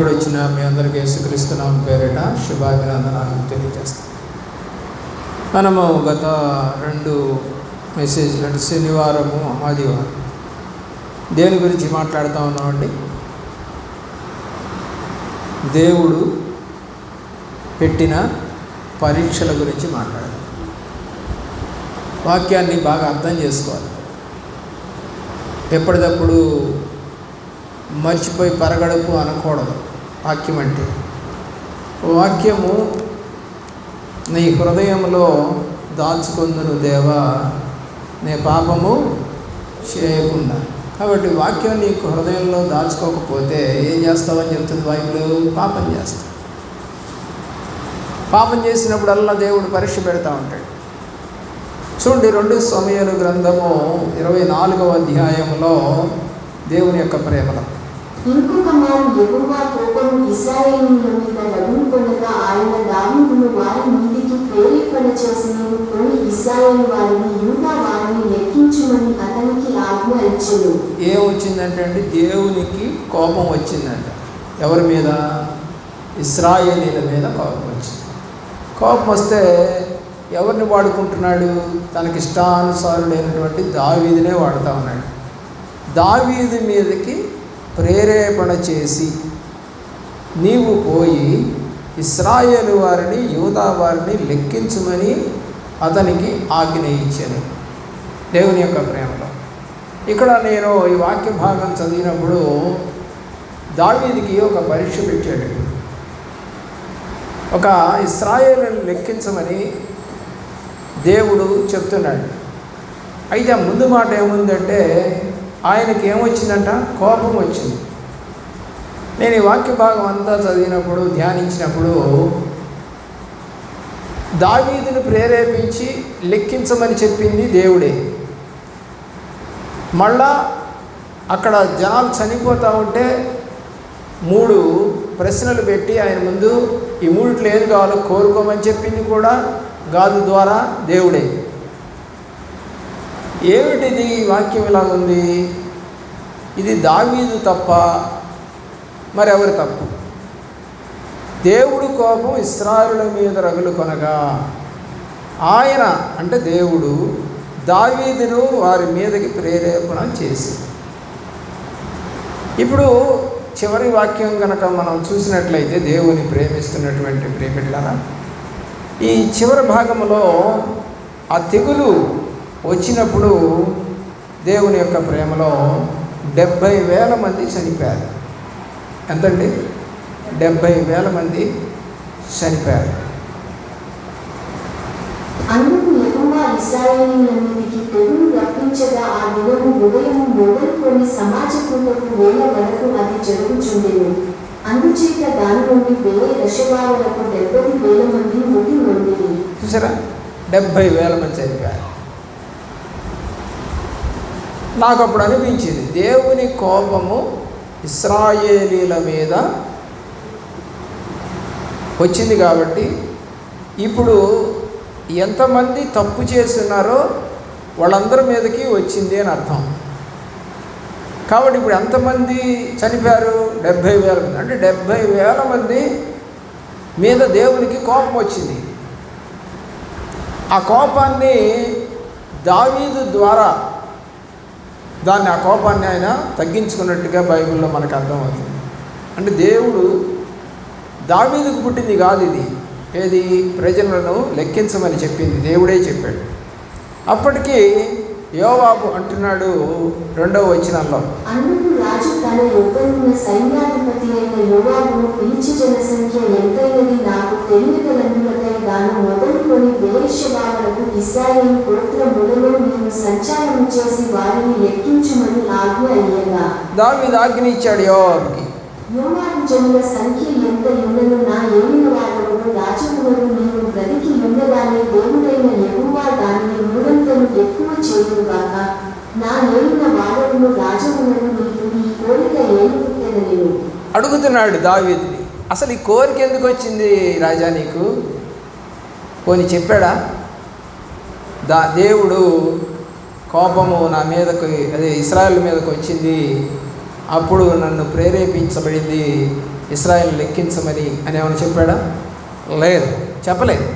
ఇప్పుడు వచ్చిన మీ అందరికీ యేసుక్రీస్తు నామమున పేరిట శుభాభినందనాలు తెలియజేస్తాం. మనము గత 2 మెసేజ్లు అంటే శనివారము ఆదివారం దేని గురించి మాట్లాడుతూ ఉన్నామండి? దేవుడు పెట్టిన పరీక్షల గురించి మాట్లాడాలి. వాక్యాన్ని బాగా అర్థం చేసుకోవాలి. ఎప్పటికప్పుడు మర్చిపోయి పరగడుపు అనకూడదు. వాక్యం అంటే వాక్యము నీ హృదయంలో దాచుకొందును దేవా, నే పాపము చేయకుండా. కాబట్టి వాక్యం నీకు హృదయంలో దాచుకోకపోతే ఏం చేస్తావని చెప్తుంది బైబిల్? పాపం చేస్తావు. పాపం చేసినప్పుడల్లా దేవుడు పరీక్ష పెడతా ఉంటాడు. చూడండి, 2 సమూయేలు గ్రంథము 24వ అధ్యాయంలో దేవుని యొక్క ప్రేమలో ఇంకొక మారు యెహోవా కోపము ఇశ్రాయేలీయుల మీద రగులుకొనగా ఆయన దావీదును వారి మీదికి ప్రేరేపణ చేసెను. పోయి ఇశ్రాయేలు వారిని యూదా వారిని లెక్కించుమని అతనికి ఆజ్ఞ ఇచ్చెను. ఏమొచ్చిందంటే అండి, దేవునికి కోపం వచ్చిందంట. ఎవరి మీద? ఇశ్రాయేలీయుల మీద కోపం వచ్చింది. కోపం వస్తే ఎవరిని వాడుకుంటున్నాడు? తనకి ఇష్టానుసారుడైనటువంటి దావీదునే వాడుతూ ఉన్నాడు. దావీదు మీదకి ప్రేరేపణ చేసి నీవు పోయి ఇశ్రాయేలు వారిని యూదా వారిని లెక్కించమని అతనికి ఆజ్ఞ ఇచ్చాను. దేవుని యొక్క ప్రేమలో ఇక్కడ నేను ఈ వాక్య భాగం చదివినప్పుడు దావీదుకి ఒక పరీక్ష పెట్టాడు. ఒక ఇశ్రాయేలుని లెక్కించమని దేవుడు చెప్తున్నాడు. అయితే ఆ ముందు మాట ఏముందంటే, ఆయనకి ఏమొచ్చిందంట? కోపం వచ్చింది. నేను ఈ వాక్య భాగం అంతా చదివినప్పుడు ధ్యానించినప్పుడు దావీదును ప్రేరేపించి లెక్కించమని చెప్పింది దేవుడే. మళ్ళా అక్కడ జనాలు చనిపోతూ ఉంటే 3 ప్రశ్నలు పెట్టి ఆయన ముందు ఈ 3 ఏది కావాలో కోరుకోమని చెప్పింది కూడా గాదు ద్వారా దేవుడే. ఏమిటిది? వాక్యం ఇలా ఉంది. ఇది దావీదు తప్ప మరెవరి తప్పు? దేవుడు కోపం ఇశ్రాయేలుల మీద రగులుకొనగా ఆయన అంటే దేవుడు దావీదును వారి మీదకి ప్రేరేపణ చేసి. ఇప్పుడు చివరి వాక్యం కనుక మనం చూసినట్లయితే, దేవుని ప్రేమిస్తున్నటువంటి ప్రేమిళ్ళరా, ఈ చివరి భాగంలో ఆ తెగులు వచ్చినప్పుడు దేవుని యొక్క ప్రేమలో 70,000 మంది చనిపోయారు. ఎంతండి? 70,000 మంది చనిపోయారు. అందుకు యెహోవా ఇశ్రాయేలీయుల మీదికి తెగులు రప్పించగా ఆ దినము ఉదయము మొదలుకొని సమాజకూటపు వేళ వరకు అది జరుగుచుండెను. అందుచేత దాని నుండి 1000 దశవారులకు 70,000 మంది మృతి నొందిరి. చూసారా? 70,000 మంది చనిపోయారు. నాకు అప్పుడు అనిపించింది, దేవుని కోపము ఇశ్రాయేలీల మీద వచ్చింది కాబట్టి ఇప్పుడు ఎంతమంది తప్పు చేస్తున్నారో వాళ్ళందరి మీదకి వచ్చింది అని అర్థం. కాబట్టి ఇప్పుడు ఎంతమంది చనిపోయారు? 70,000 మంది. అంటే 70,000 మంది మీద దేవునికి కోపం వచ్చింది. ఆ కోపాన్ని దావీదు ద్వారా ఆ కోపాన్ని ఆయన తగ్గించుకున్నట్టుగా బైబిల్లో మనకు అర్థమవుతుంది. అంటే దేవుడు దావీదుకు పుట్టింది కాదు ఇది. ఏది? ప్రజలను లెక్కించమని చెప్పింది దేవుడే చెప్పాడు. అప్పటికి యోవాబు అంటున్నాడు 2వ వచనంలో, అందుకు రాజు తన యొద్దనున్న సైన్యాధిపతి అయిన యోవాబును పిలిచి జనసంఖ్య ఎంతైనది నాకు తెలియగలందులకై దాని మొదలుకొని బెయేర్షెబావరకు ఇశ్రాయేలు గోత్రములలో నీవు సంచారము చేసి వారిని లెక్కించుమని ఆజ్ఞ ఇయ్యగా దావీదు ఆజ్ఞ ఇచ్చాడు యోవాబుకి. యోవాబు జనుల సంఖ్య ఎంత యున్నను నా ఏలిన వారను రాజకులను నీవు బ్రతికి ఉండగానే దేవుడైన యెహోవా దానిని 3 ఎక్కువ చేయుగాక. నా ఏలిన వారను రాజకులను నీకు ఈ కోరిక ఏలుపుట్టెననిను అడుగుతున్నాడు దావీదుని. అసలు ఈ కోరిక ఎందుకు వచ్చింది రాజా నీకు? పోనీ చెప్పాడా? దేవుడు కోపము నా మీదకి, అదే ఇశ్రాయేలు మీదకి వచ్చింది, అప్పుడు నన్ను ప్రేరేపించబడింది ఇశ్రాయేలు లెక్కించమని అని ఏమైనా చెప్పాడా? లేదు, చెప్పలేదు.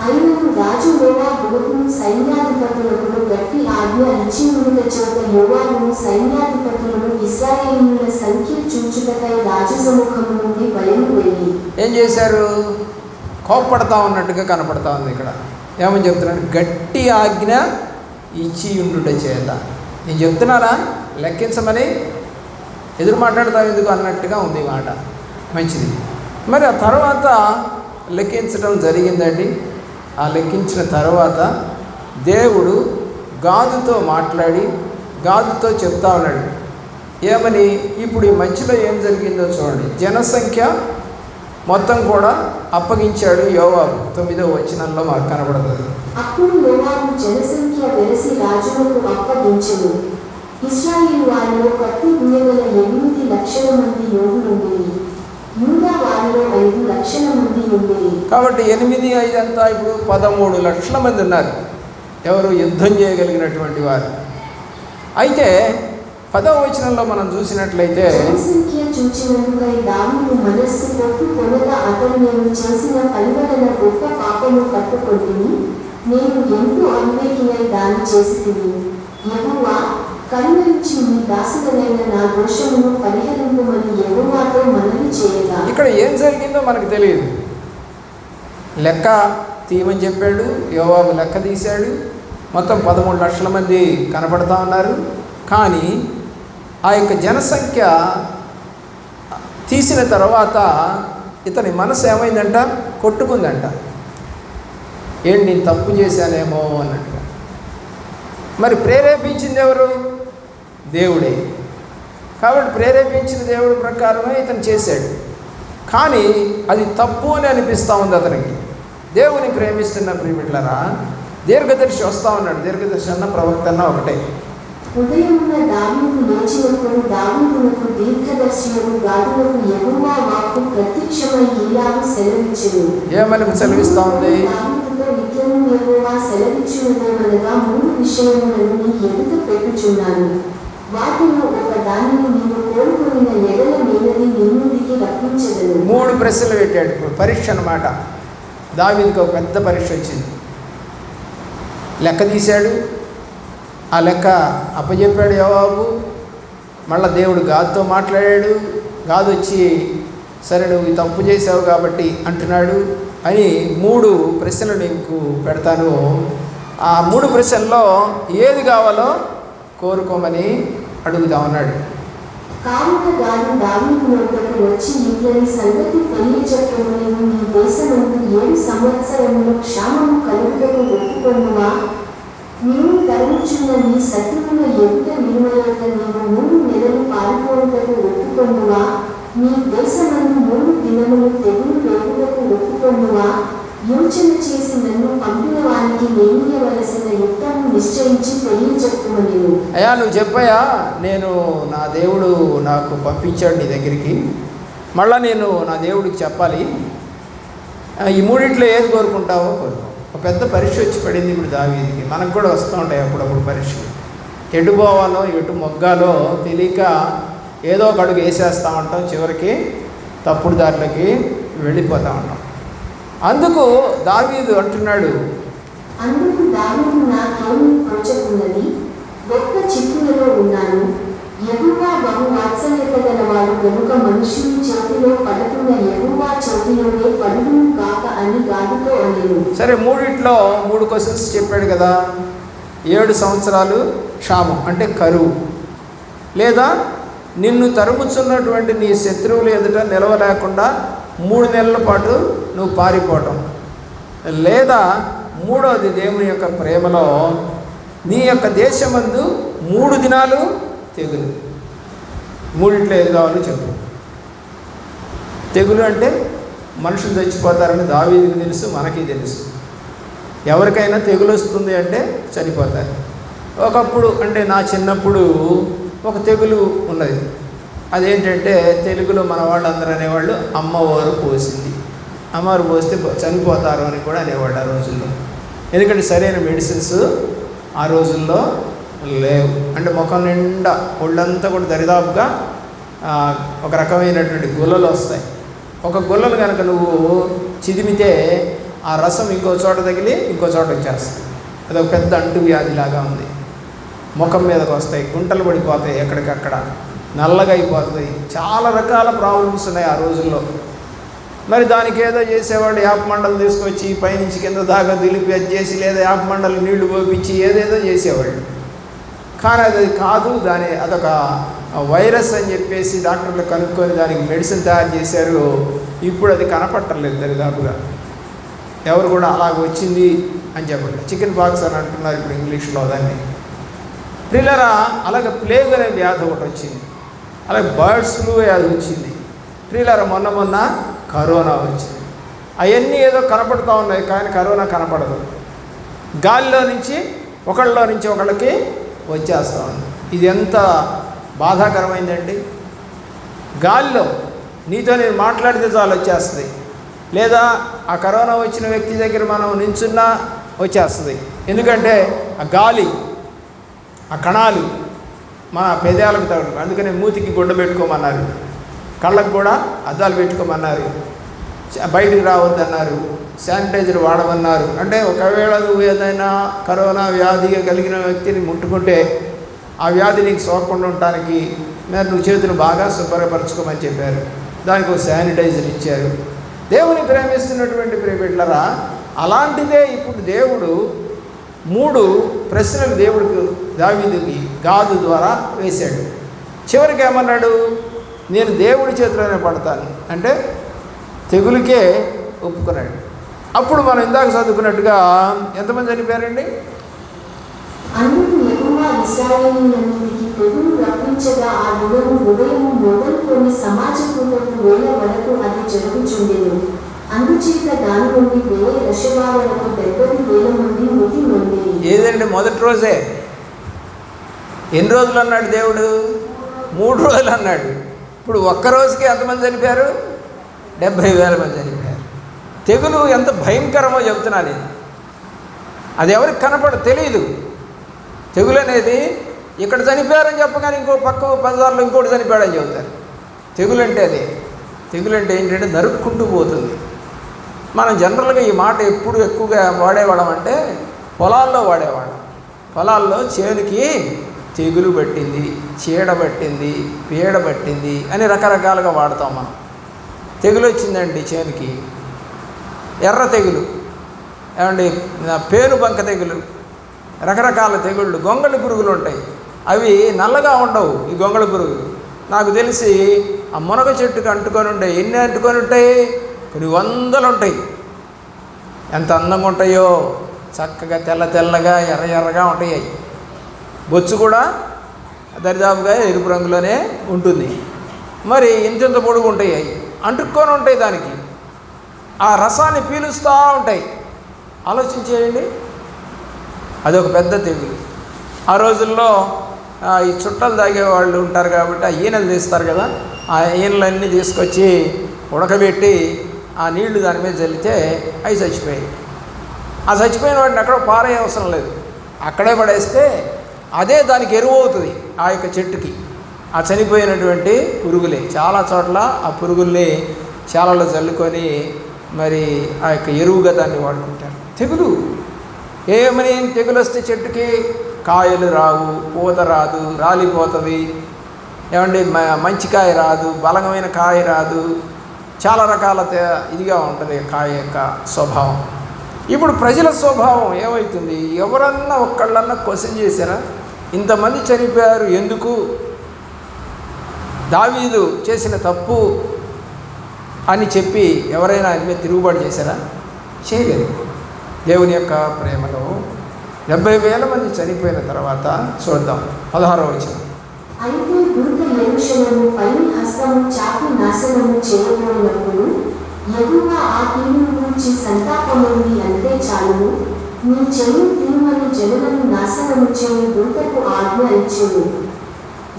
అయినను రాజు యోవాబును సైన్యాధిపతులకు గట్టి ఆజ్ఞ ఇచ్చి ఉండిన చోట యోవాబును సైన్యాధిపతులను ఇశ్రాయేలీయుల సంఖ్య చూచుటకై రాజు సముఖము నుండి బయలువెళ్ళి ఏం చేశారు? కోప్పడతా ఉన్నట్టుగా కనపడతా ఉంది. ఇక్కడ ఏమని చెప్తున్నాడు? గట్టి ఆజ్ఞ ఇచ్చి ఉండుట చేత. నేను చెప్తున్నానా లెక్కించమని? ఎదురు మాట్లాడతావు ఎందుకు అన్నట్టుగా ఉంది మాట. మంచిది. మరి ఆ తర్వాత లెక్కించడం జరిగిందండి. ఆ లెక్కించిన తర్వాత దేవుడు గాదుతో మాట్లాడి గాదుతో చెప్తా ఉన్నాడు. ఏమని? ఇప్పుడు ఈ మధ్యలో ఏం జరిగిందో చూడండి. జనసంఖ్య మొత్తం కూడా అప్పగించాడు యోవాబు. 9వ వచనంలో మాకు కనబడుతుంది. అప్పుడు యోవాబు జనసంఖ్య వెరసి రాజులకు అప్పగించెను. ఇశ్రాయేలు వారిలో కత్తి దుయ్యగల 8 లక్షల మంది యోధులుండిరి. యూదా వారిలో 5 లక్షల మంది ఉండేది. కాబట్టి 8, 5 అంతా ఇప్పుడు 13 లక్షల మంది ఉన్నారు ఎవరు యుద్ధం చేయగలిగినటువంటి వారు. అయితే 10వ వచనంలో మనం చూసినట్లయితే జనసంఖ్య చూచినందుకై దావీదు మనస్సు కొట్టుకొనగా అతడు నేను చేసిన పలివలన గొప్ప పాపము పట్టుకొంటిని, నేను ఎంతో అవివేకినై దాన్ని చేసితిని. యెహోవా కరుణించి నీ దాసుడనైన నా దోషమును పరిహరింపమని యెహోవాతో మనవి చేయగా. ఇక్కడ ఏం జరిగిందో మనకు తెలియదు. లెక్క తీయమని చెప్పాడు. యోవాబు లెక్క తీశాడు. మొత్తం 13 లక్షల మంది కనపడతా ఉన్నారు. కానీ ఆ యొక్క జనసంఖ్య తీసిన తర్వాత ఇతని మనసు ఏమైందంట? కొట్టుకుందంట. ఏంటి నేను తప్పు చేశానేమో అన్నట్టుగా. మరి ప్రేరేపించింది ఎవరు? దేవుడే. కాబట్టి ప్రేరేపించిన దేవుడి ప్రకారమే ఇతను చేశాడు. కానీ అది తప్పు అని అనిపిస్తూ ఉంది అతనికి. దేవుని ప్రేమిస్తున్న ప్రియమిట్లరా, దీర్ఘదర్శి వస్తూ ఉన్నాడు. దీర్ఘదర్శి అన్న ప్రవక్త అన్న ఒకటే. ఉదయమున దావీదు లేచినప్పుడు దావీదునకు దీర్ఘదర్శియు గాదులకు యెహోవా వాక్కు ప్రత్యక్షమై ఇలాగు సెలవిచ్చెను. ఏమని సెలవిస్తూ ఉంది? దావీదుతో నిత్యము యెహోవా సెలవిచ్చున్నదేమనగా 3 విషయములను నీ ఎదుట పెట్టుచున్నాను. వాటిలో ఒక దానిని నీవు కోరుకొనిన ఎడల నేనది నీ నుండికి రప్పించెదను. 3 ప్రశ్నలు పెట్టాడు. ఇప్పుడు పరీక్ష అన్నమాట. దావీదుకి ఒక పెద్ద పరీక్ష వచ్చింది. లెక్క తీశాడు. ఆ లెక్క అప్పచెప్పాడు యోవాబు. మళ్ళీ దేవుడు గాదుతో మాట్లాడాడు. గాదు వచ్చి సరే నువ్వు ఈ తప్పు చేసావు కాబట్టి అంటున్నాడు అని 3 ప్రశ్నలు నీకు పెడతాను. ఆ 3 ప్రశ్నల్లో ఏది కావాలో కోరుకోమని అడుగుతా ఉన్నాడు. కావున గాదు దావీదు వద్దకు వచ్చి ఇట్లని సంగతి తెలియజెప్పమని, నీ దేశమందు 7 సంవత్సరములు క్షామము కలుగుటకు ఒప్పుకొనుమా? నీవు తరుముచున్న నీ శత్రువుల ఎదుట నిలువలేక నీవు 3 నెలలు పారిపోవుటకు ఒప్పుకొనుమా? నీ దేశమందు 3 దినములు తెగులు వేయుటకు ఒప్పుకొనుమా? యోచన చేసి నన్ను పంపిన వారికి నేనియవలసిన యుద్ధము నిశ్చయించి తెలియజెప్పమనెను. అయ్యా నువ్వు చెప్పయ్యా, నేను నా దేవుడు నాకు పంపించాడు నీ దగ్గరికి. మళ్ళీ నేను నా దేవుడికి చెప్పాలి. ఈ 3 ఏది కోరుకుంటావో కోరుకో. ఒక పెద్ద పరీక్ష వచ్చి పడింది ఇప్పుడు దావీదుకి. మనకు కూడా వస్తూ ఉంటాయి అప్పుడప్పుడు పరీక్షలు. ఎటు పోవాలో ఎటు మొగ్గాలో తెలియక ఏదో ఒక అడుగు వేసేస్తూ ఉంటాం. చివరికి తప్పుడు దారిలోకి వెళ్ళిపోతూ ఉంటాం. అందుకు దావీదు అంటున్నాడు, అందుకు దావీదు నాకేమీ తోచకున్నది, గొప్ప చిక్కులలో ఉన్నాను. యెహోవా బహు వాత్సల్యత గలవాడు గనుక మనుషుని చేతిలో పడకుండా యెహోవా చేతిలోనే పడును గాక అని గాదుతో అనెను. సరే 3 క్వశ్చన్స్ చెప్పాడు కదా. 7 సంవత్సరాలు క్షామం అంటే కరువు, లేదా నిన్ను తరుముచున్నటువంటి నీ శత్రువులు ఎదుట నిలవలేకుండా 3 నెలల పాటు నువ్వు పారిపోవటం, లేదా 3వది దేవుని యొక్క ప్రేమలో నీ యొక్క దేశమందు 3 దినాలు తెగులు. 3 ఏది కావాలో చెప్పు. తెగులు అంటే మనుషులు చచ్చిపోతారని దావీదుకి తెలుసు, మనకి తెలుసు. ఎవరికైనా తెగులు వస్తుంది అంటే చనిపోతారు. ఒకప్పుడు అంటే నా చిన్నప్పుడు ఒక తెగులు ఉన్నది. అదేంటంటే తెలుగులో మన వాళ్ళందరూ అనేవాళ్ళు అమ్మవారు పోసింది. అమ్మవారు పోస్తే చనిపోతారు అని కూడా అనేవాళ్ళు ఆ రోజుల్లో. ఎందుకంటే సరైన మెడిసిన్స్ ఆ రోజుల్లో లేవు. అంటే ముఖం నిండా ఒళ్ళంతా కూడా దరిదాపుగా ఒక రకమైనటువంటి గుల్లలు వస్తాయి. ఒక గుల్లలు కనుక నువ్వు చిదిమితే ఆ రసం ఇంకో చోట తగిలి ఇంకో చోట వచ్చేస్తుంది. అదొక పెద్ద అంటు వ్యాధిలాగా ఉంది. ముఖం మీదకి వస్తాయి, గుంటలు పడిపోతాయి, ఎక్కడికక్కడ నల్లగా అయిపోతుంది. చాలా రకాల ప్రాబ్లమ్స్ ఉన్నాయి ఆ రోజుల్లో. మరి దానికి ఏదో చేసేవాళ్ళు యాప మండలు తీసుకొచ్చి పైనుంచి కింద దాకా దిలిపి అది చేసి, లేదా యాప మండలు నీళ్లు పోపించి ఏదేదో చేసేవాళ్ళు. కానీ అది కాదు, అదొక వైరస్ అని చెప్పేసి డాక్టర్లు కనుక్కొని దానికి మెడిసిన్ తయారు చేశారు. ఇప్పుడు అది కనపట్టలేదు దరిదాపుగా. ఎవరు కూడా అలాగ వచ్చింది అని చెప్పండి. చికెన్ పాక్స్ అని అంటున్నారు ఇప్పుడు ఇంగ్లీష్లో దాన్ని. పిల్లరా అలాగే ప్లేగ్ అనే వ్యాధి ఒకటి వచ్చింది, అలాగే బర్డ్స్ ఫ్లూ వ్యాధి వచ్చింది. పిల్లరా మొన్న కరోనా వచ్చింది. అవన్నీ ఏదో కనపడుతూ ఉన్నాయి, కానీ కరోనా కనపడదు. గాలిలో నుంచి ఒకళ్ళకి వచ్చేస్తూ ఉంది. ఇది ఎంత బాధాకరమైందండి. గాలిలో నీతో నేను మాట్లాడితే చాలు వచ్చేస్తుంది, లేదా ఆ కరోనా వచ్చిన వ్యక్తి దగ్గర మనం నించున్నా వచ్చేస్తుంది. ఎందుకంటే ఆ గాలి, ఆ కణాలు మన పెదాలకు తగలు. అందుకని మూతికి గుడ్డ పెట్టుకోమన్నారు, కళ్ళకు కూడా అద్దాలు పెట్టుకోమన్నారు, బయటికి రావద్దన్నారు, శానిటైజర్ వాడమన్నారు. అంటే ఒకవేళ నువ్వు ఏదైనా కరోనా వ్యాధి కలిగిన వ్యక్తిని ముట్టుకుంటే ఆ వ్యాధి నీకు సోకకుండా ఉండటానికి మరి నువ్వు చేతులు బాగా శుభ్రపరచుకోమని చెప్పారు. దానికి ఒక శానిటైజర్ ఇచ్చారు. దేవుని ప్రేమిస్తున్నటువంటి ప్రియబిడ్డలారా, అలాంటిదే ఇప్పుడు దేవుడు 3 ప్రశ్నలు దేవుడికి దావీదుకి గాదు ద్వారా వేశాడు. చివరికి ఏమన్నాడు? నేను దేవుడి చేతిలోనే పడతాను అంటే తెగులుకే ఒప్పుకున్నాడు. అప్పుడు మనం ఇందాక చదువుకున్నట్టుగా ఎంతమంది చనిపోయారండి? అందుకు యెహోవా ఇశ్రాయేలీయులన్నిటికీ తెగులు రప్పించగా ఆ దినము ఉదయము మొదలుకొని సమాజకూటపు వేళ వరకు అది జరుగుచుండెను. అందుచేత దాని నుండి 1000 దశభాగాలకు 70,000 మంది మృతి నొందిరి. ఏదండి మొదటి రోజే? ఎన్ని రోజులు అన్నాడు దేవుడు? 3 రోజులు అన్నాడు. ఇప్పుడు ఒక్క రోజుకి ఎంతమంది చనిపోయారు? 70,000 మంది చనిపోయారు. తెగులు ఎంత భయంకరమో చెప్తున్నా నేను. అది ఎవరికి తెలియదు. తెగులు అనేది ఇక్కడ చనిపోయారని చెప్పగానే ఇంకో పక్క బజార్లో ఇంకోటి చనిపోయాడని చెబుతారు. తెగులు అంటే అదే. తెగులు అంటే ఏంటంటే నరుక్కుంటూ పోతుంది. మనం జనరల్గా ఈ మాట ఎప్పుడు ఎక్కువగా వాడేవాళ్ళం అంటే పొలాల్లో వాడేవాళ్ళం. పొలాల్లో చేనుకి తెగులు పట్టింది, చీడ పట్టింది, పీడ పట్టింది అని రకరకాలుగా వాడతాం మనం. తెగులు వచ్చిందండి చేనుకి, ఎర్ర తెగులు, ఏమండి పేను బంక తెగులు, రకరకాల తెగుళ్ళు. గొంగళి పురుగులు ఉంటాయి, అవి నల్లగా ఉండవు. ఈ గొంగళి పురుగులు నాకు తెలిసి ఆ మునగ చెట్టుకు అంటుకొని ఉంటాయి. ఎన్ని అంటుకొని ఉంటాయి? కొన్ని 100 ఉంటాయి. ఎంత అందంగా ఉంటాయో, చక్కగా తెల్లగా ఎర్రగా ఉంటాయి. అవి బొచ్చు కూడా దరిదాపుగా ఎరుపు రంగులోనే ఉంటుంది. మరి ఇంత పొడుగు ఉంటాయి. అవి అంటుకొని ఉంటాయి. దానికి ఆ రసాన్ని పీలుస్తూ ఉంటాయి. ఆలోచించేయండి, అదొక పెద్ద తెగులు. ఆ రోజుల్లో ఈ చుట్టలు తాగే వాళ్ళు ఉంటారు కాబట్టి ఆ ఈనెలు తీస్తారు కదా, ఆ ఈనెలన్నీ తీసుకొచ్చి ఉడకబెట్టి ఆ నీళ్లు దాని మీద చల్లితే అవి చచ్చిపోయాయి. ఆ చచ్చిపోయిన వాటిని ఎక్కడో పారే అవసరం లేదు, అక్కడే పడేస్తే అదే దానికి ఎరువు అవుతుంది ఆ యొక్క చెట్టుకి. ఆ చనిపోయినటువంటి పురుగులే చాలా చోట్ల ఆ పురుగుల్ని చాలలో చల్లుకొని మరి ఆ యొక్క ఎరువుగా దాన్ని వాడుకుంటారు. తెగులు ఏమని? తెగులు వస్తే చెట్టుకి కాయలు రావు, పూత రాదు, రాలిపోతుంది. ఏమండి మంచి కాయ రాదు, బలమైన కాయ రాదు, చాలా రకాల ఇదిగా ఉంటుంది కాయ యొక్క స్వభావం. ఇప్పుడు ప్రజల స్వభావం ఏమవుతుంది? ఎవరన్నా ఒక్కళ్ళన్నా క్వశ్చన్ చేశారా? ఇంతమంది చనిపోయారు ఎందుకు? దావీదు చేసిన తప్పు అని చెప్పి ఎవరైనా ఆయన మీద తిరుగుబాటు చేశారా? చేయలేదు. దేవుని యొక్క ప్రేమలో 70,000 మంది చనిపోయిన తర్వాత చూద్దాం 16వ వచనం. అయితే దూత యెరూషలేము పైని హస్తము చాపి నాశనము చేయబోయినప్పుడు యెహోవా ఆ కీడును గూర్చి సంతాపముంది అంతే చాలును, నీ చెయ్యి తినుమని జనులను నాశనము చేయు దూతకు ఆజ్ఞ ఇచ్చెను.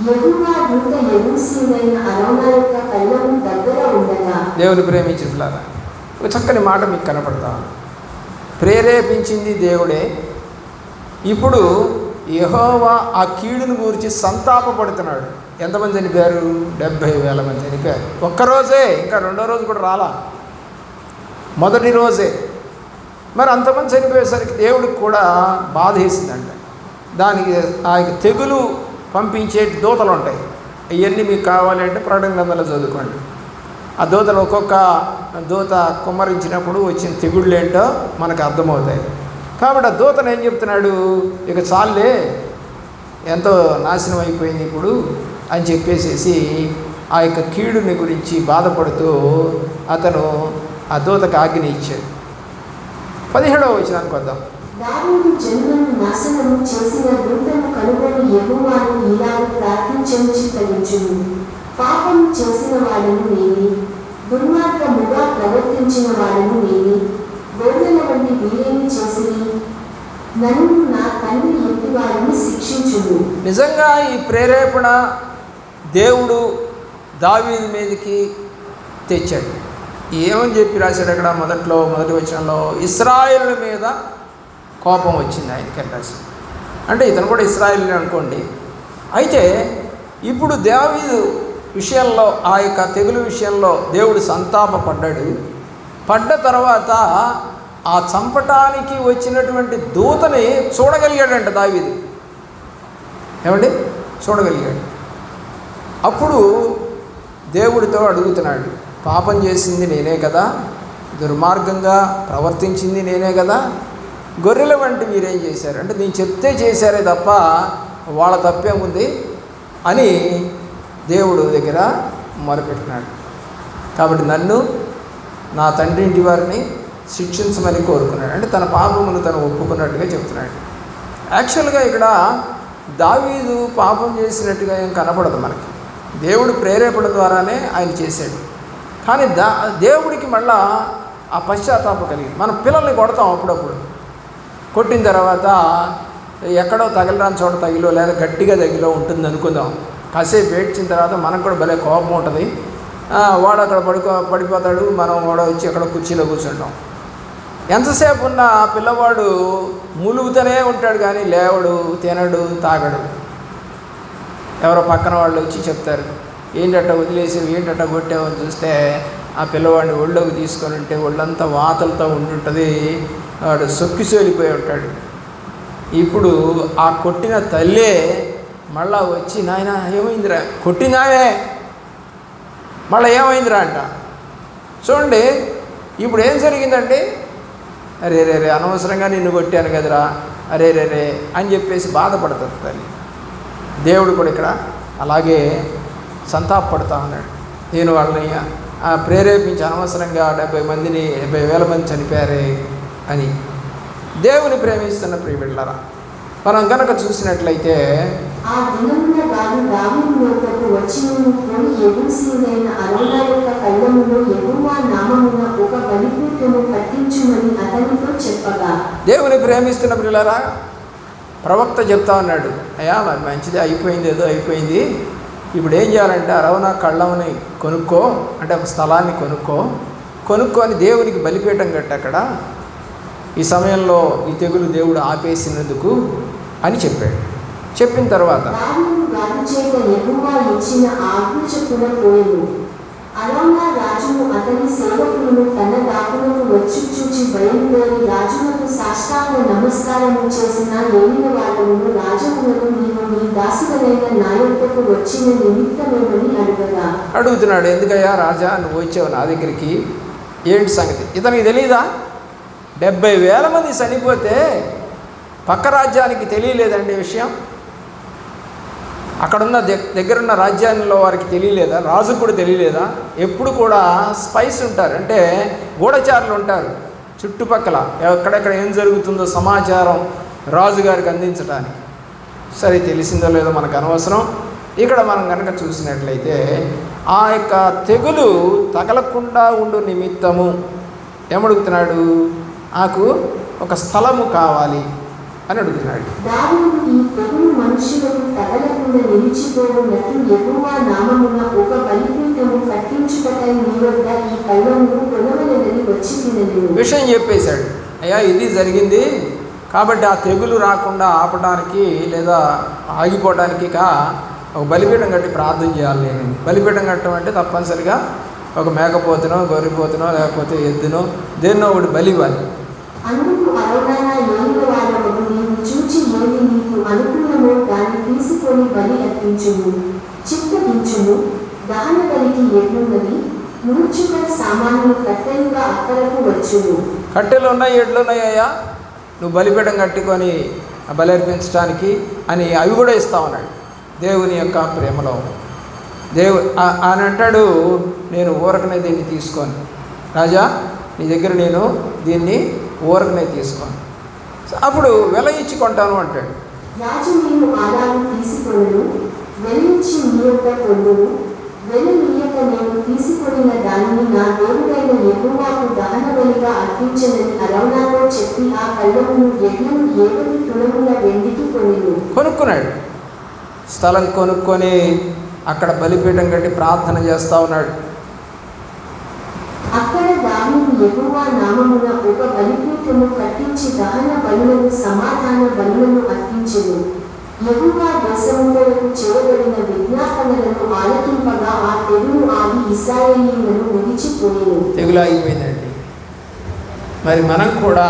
యెహోవా దూత యెబూసీయుడైన అరౌనా యొక్క కళ్ళము దగ్గర ఉండగా. దేవుని ప్రేమించిన పిల్లరా, ఒక చక్కని మాట మీకు కనపడతా. ప్రేరేపించింది దేవుడే. ఇప్పుడు యెహోవా ఆ కీడును గురించి సంతాపపడుతున్నాడు. ఎంతమంది చనిపోయారు? 70,000 మంది చనిపోయారు ఒక్కరోజే. ఇంకా రెండో రోజు కూడా రాలా, మొదటి రోజే. మరి అంతమంది చనిపోయేసరికి దేవుడికి కూడా బాధ వేసిందంట. దానికి ఆ తెగులు పంపించే దూతలు ఉంటాయి. ఇవన్నీ మీకు కావాలంటే ప్రకటన గ్రంథంలో చదువుకోండి. ఆ దూతలు ఒక్కొక్క దూత కుమ్మరించినప్పుడు వచ్చిన తెగుళ్ళు ఏంటో మనకు అర్థమవుతాయి. కాబట్టి ఆ దూతను ఏం చెప్తున్నాడు, ఇక చాలే, ఎంతో నాశనం అయిపోయింది ఇప్పుడు అని చెప్పేసేసి ఆ యొక్క కీడుని గురించి బాధపడుతూ అతను ఆ దూతకు ఆజ్ఞ ఇచ్చాడు. 17వ వచనానికి వద్దాం. దావీదు జనులను నాశనము చేసిన దూతను కనుగొని యెహోవాను ఇలాగ ప్రార్థించను చిత్తగించును. పాపము చేసిన వాడను నేనే, దుర్మార్గముగా ప్రవర్తించిన వాడను నేనే. గొర్రెల వంటి వీరేమి చేసిరి, నన్ను నా తండ్రి ఎట్టి వారిని శిక్షించును. నిజంగా ఈ ప్రేరేపణ దేవుడు దావీదు మీదకి తెచ్చాడు. ఏమని చెప్పి రాశాడు అక్కడ మొదటి వచనంలో, ఇశ్రాయేలుల మీద కోపం వచ్చింది ఆయనకి రాశాడు. అంటే ఇతను కూడా ఇశ్రాయేలు అనుకోండి. అయితే ఇప్పుడు దావీదు విషయంలో, ఆ యొక్క తెగులు విషయంలో దేవుడు సంతాపపడ్డాడు. పడ్డ తర్వాత ఆ చంపటానికి వచ్చినటువంటి దూతని చూడగలిగాడంట దావీదు. ఏమండి, చూడగలిగాడు. అప్పుడు దేవుడితో అడుగుతున్నాడు, పాపం చేసింది నేనే కదా, దుర్మార్గంగా ప్రవర్తించింది నేనే కదా, గొర్రెల వంటి మీరేం చేశారు అంటే నేను చెప్తే చేశారే తప్ప వాళ్ళ తప్పేముంది అని దేవుడు దగ్గర మొరపెట్టినాడు. కాబట్టి నన్ను నా తండ్రి ఇంటి వారిని శిక్షించమని కోరుకున్నాడు. అంటే తన పాపమును తను ఒప్పుకున్నట్టుగా చెప్తున్నాడు. యాక్చువల్గా ఇక్కడ దావీదు పాపం చేసినట్టుగా ఏం కనపడదు మనకి. దేవుడు ప్రేరేపణ ద్వారానే ఆయన చేశాడు. కానీ దేవుడికి మళ్ళా ఆ పశ్చాత్తాపం కలిగింది. మన పిల్లల్ని కొడతాం అప్పుడప్పుడు, కొట్టిన తర్వాత ఎక్కడో తగలరాని చోట తగిలో లేదా గట్టిగా తగిలో ఉంటుంది అనుకుందాం. కాసేపు ఏడ్చిన తర్వాత మనకు కూడా భలే కోపం ఉంటుంది. వాడు అక్కడ పడిపోతాడు, మనం వాడు వచ్చి అక్కడ కుర్చీలో కూర్చుంటాం. ఎంతసేపు ఉన్న పిల్లవాడు మూలుగుతూనే ఉంటాడు కానీ లేవడు, తినడు, తాగడు. ఎవరో పక్కన వాళ్ళు వచ్చి చెప్తారు, ఏంటట్ట వదిలేసావు, ఏంటట్ట కొట్టావు అని చూస్తే ఆ పిల్లవాడిని ఒళ్ళోకి తీసుకొని ఉంటే ఒళ్ళంతా వాతలతో ఉంటుంటుంది, వాడు సొక్కిసోలిపోయి ఉంటాడు. ఇప్పుడు ఆ కొట్టిన తల్లే మళ్ళా వచ్చి, నాయన ఏమైందిరా, కొట్టినావే, మళ్ళీ ఏమైందిరా అంట. చూడండి ఇప్పుడు ఏం జరిగిందండి, అరే రే అనవసరంగా నిన్ను కొట్టాను కదరా, అరే రే అని చెప్పేసి బాధపడుతుంది తల్లి. దేవుడు కూడా ఇక్కడ అలాగే సంతాపపడుతూ ఉన్నాడు. నేను వాళ్ళని ప్రేరేపించి అనవసరంగా 70,000 మంది చనిపోయారే అని. దేవుని ప్రేమిస్తున్న ప్రియబిడ్డలారా, మనం కనుక చూసినట్లయితే ఆ దినమున వారు దావీదు యొద్దకు వచ్చినను పోయి యెబూసీయుడైన అరౌనా యొక్క కళ్ళములో యెహోవా నామమున ఒక బలిపీఠము కట్టించుమని అతనితో చెప్పగా, దేవుని ప్రేమిస్తున్న ప్రియులారా, ప్రవక్త చెప్తా ఉన్నాడు, అయ్యా మరి మంచిది అయిపోయింది, ఏదో అయిపోయింది, ఇప్పుడు ఏం చేయాలంటే అరౌనా కళ్ళముని కొనుక్కో, అంటే ఒక స్థలాన్ని కొనుక్కొని దేవునికి బలిపీఠం కట్టి అక్కడ ఈ సమయంలో ఈ తెగులు దేవుడు ఆపేసినందుకు అని చెప్పాడు. చెప్పిన తర్వాత దావీదు గాడి చేత యెహోవా ఇచ్చిన ఆజ్ఞ చొప్పున పోయెను. అరౌనా రాజును అతని సేవకులను తన దాపునకు వచ్చి చూచి బయలుదేరి రాజునకు సాష్టాంగ నమస్కారము చేసిన ఏలిన వాళ్ళను రాజములను నీవు నీ దాసుడైన నా యొద్దకు వచ్చిన నిమిత్తమేమని అడుగుతున్నాడు. ఎందుకయ్యా రాజా నువ్వు వచ్చావు నా దగ్గరికి, ఏంటి సంగతి? ఇతనికి తెలీదా? 70,000 మంది చనిపోతే పక్క రాజ్యానికి తెలియలేదండి విషయం. అక్కడున్న దగ్గరున్న రాజ్యాల్లో వారికి తెలియలేదా? రాజుకు కూడా తెలియలేదా? ఎప్పుడు కూడా స్పైస్ ఉంటారు, అంటే గూఢచారులు ఉంటారు చుట్టుపక్కల, ఎక్కడెక్కడ ఏం జరుగుతుందో సమాచారం రాజుగారికి అందించడానికి. సరే, తెలిసిందో లేదో మనకు అనవసరం. ఇక్కడ మనం కనుక చూసినట్లయితే ఆ యొక్క తెగులు తగలకుండా ఉండు నిమిత్తము ఏమడుగుతున్నాడు? నాకు ఒక స్థలము కావాలి అని అడుగుతున్నాడు. దావీదు ఈ తెగులు మనుషులకు తగలకుండా నిలిచిపోవునట్లు యెహోవా నామమున ఒక బలిపీఠము కట్టించుటకై నీ వద్ద ఈ కళ్ళమును కొనవలెనని వచ్చి తినెను. విషయం చెప్పేశాడు. అయ్యా ఇది జరిగింది కాబట్టి ఆ తెగులు రాకుండా ఆపడానికి లేదా ఆగిపోవడానికి ఒక బలిపీఠం కట్టి ప్రార్థన చేయాలి. నేను బలిపీఠం కట్టడం అంటే తప్పనిసరిగా ఒక మేకపోతునో గొర్రెపోతునో లేకపోతే ఎద్దునో దేన్నో ఒకటి బలి ఇవ్వాలి. అందుకు అరవడాన ఏలినవాడవు నీవు చూచి ఏది నీకు అనుకూలమో దాన్ని తీసుకొని బలి అర్పించుము, చిత్తగించుము. దహన బలికి ఎడ్లున్నవి, నూర్చుక సామాన్లు కట్టెలుగా అక్కడకు వచ్చును. కట్టెలు ఉన్నాయి, ఎడ్లు ఉన్నాయ్యా, నువ్వు బలిపీఠం కట్టుకొని బలి అర్పించడానికి అని అవి కూడా ఇస్తా ఉన్నాడు. దేవుని యొక్క ప్రేమలో అని అంటాడు, నేను ఊరకనే దీన్ని తీసుకొని రాజా నీ దగ్గర నేను దీన్ని ఊరకనే తీసుకోను, అప్పుడు వెల ఇచ్చి కొంటాను అంటాడు. రాజు నీవు ఆదాము తీసుకొనును, వెలించి నీ యొక్క కొనును. వెలనీయక నేను తీసుకొనిన దానిని నా దేవుడైన యెహోవాకు దహన బలిగా అర్పించనని అరౌనాతో చెప్పి ఆ కళ్ళమును ఎడ్లను 7 తులముల వెండికి కొనుక్కున్నాడు. స్థలం కొనుక్కొని అక్కడ బలిపీఠం కట్టి ప్రార్థన చేస్తూ ఉన్నాడు. అక్కడ దావీదు యెహోవా నామమున ఒక బలిపీఠము కట్టించి దహన బలులను సమాధాన బలులను అర్పించెను. యెహోవా దేశములకు చేయబడిన విజ్ఞాపనలను ఆలకింపగా ఆ తెగులు ఆగి ఇశ్రాయేలీయులను విడిచిపోయెను. తెగులు ఆగిపోయిందండి. మరి మనం కూడా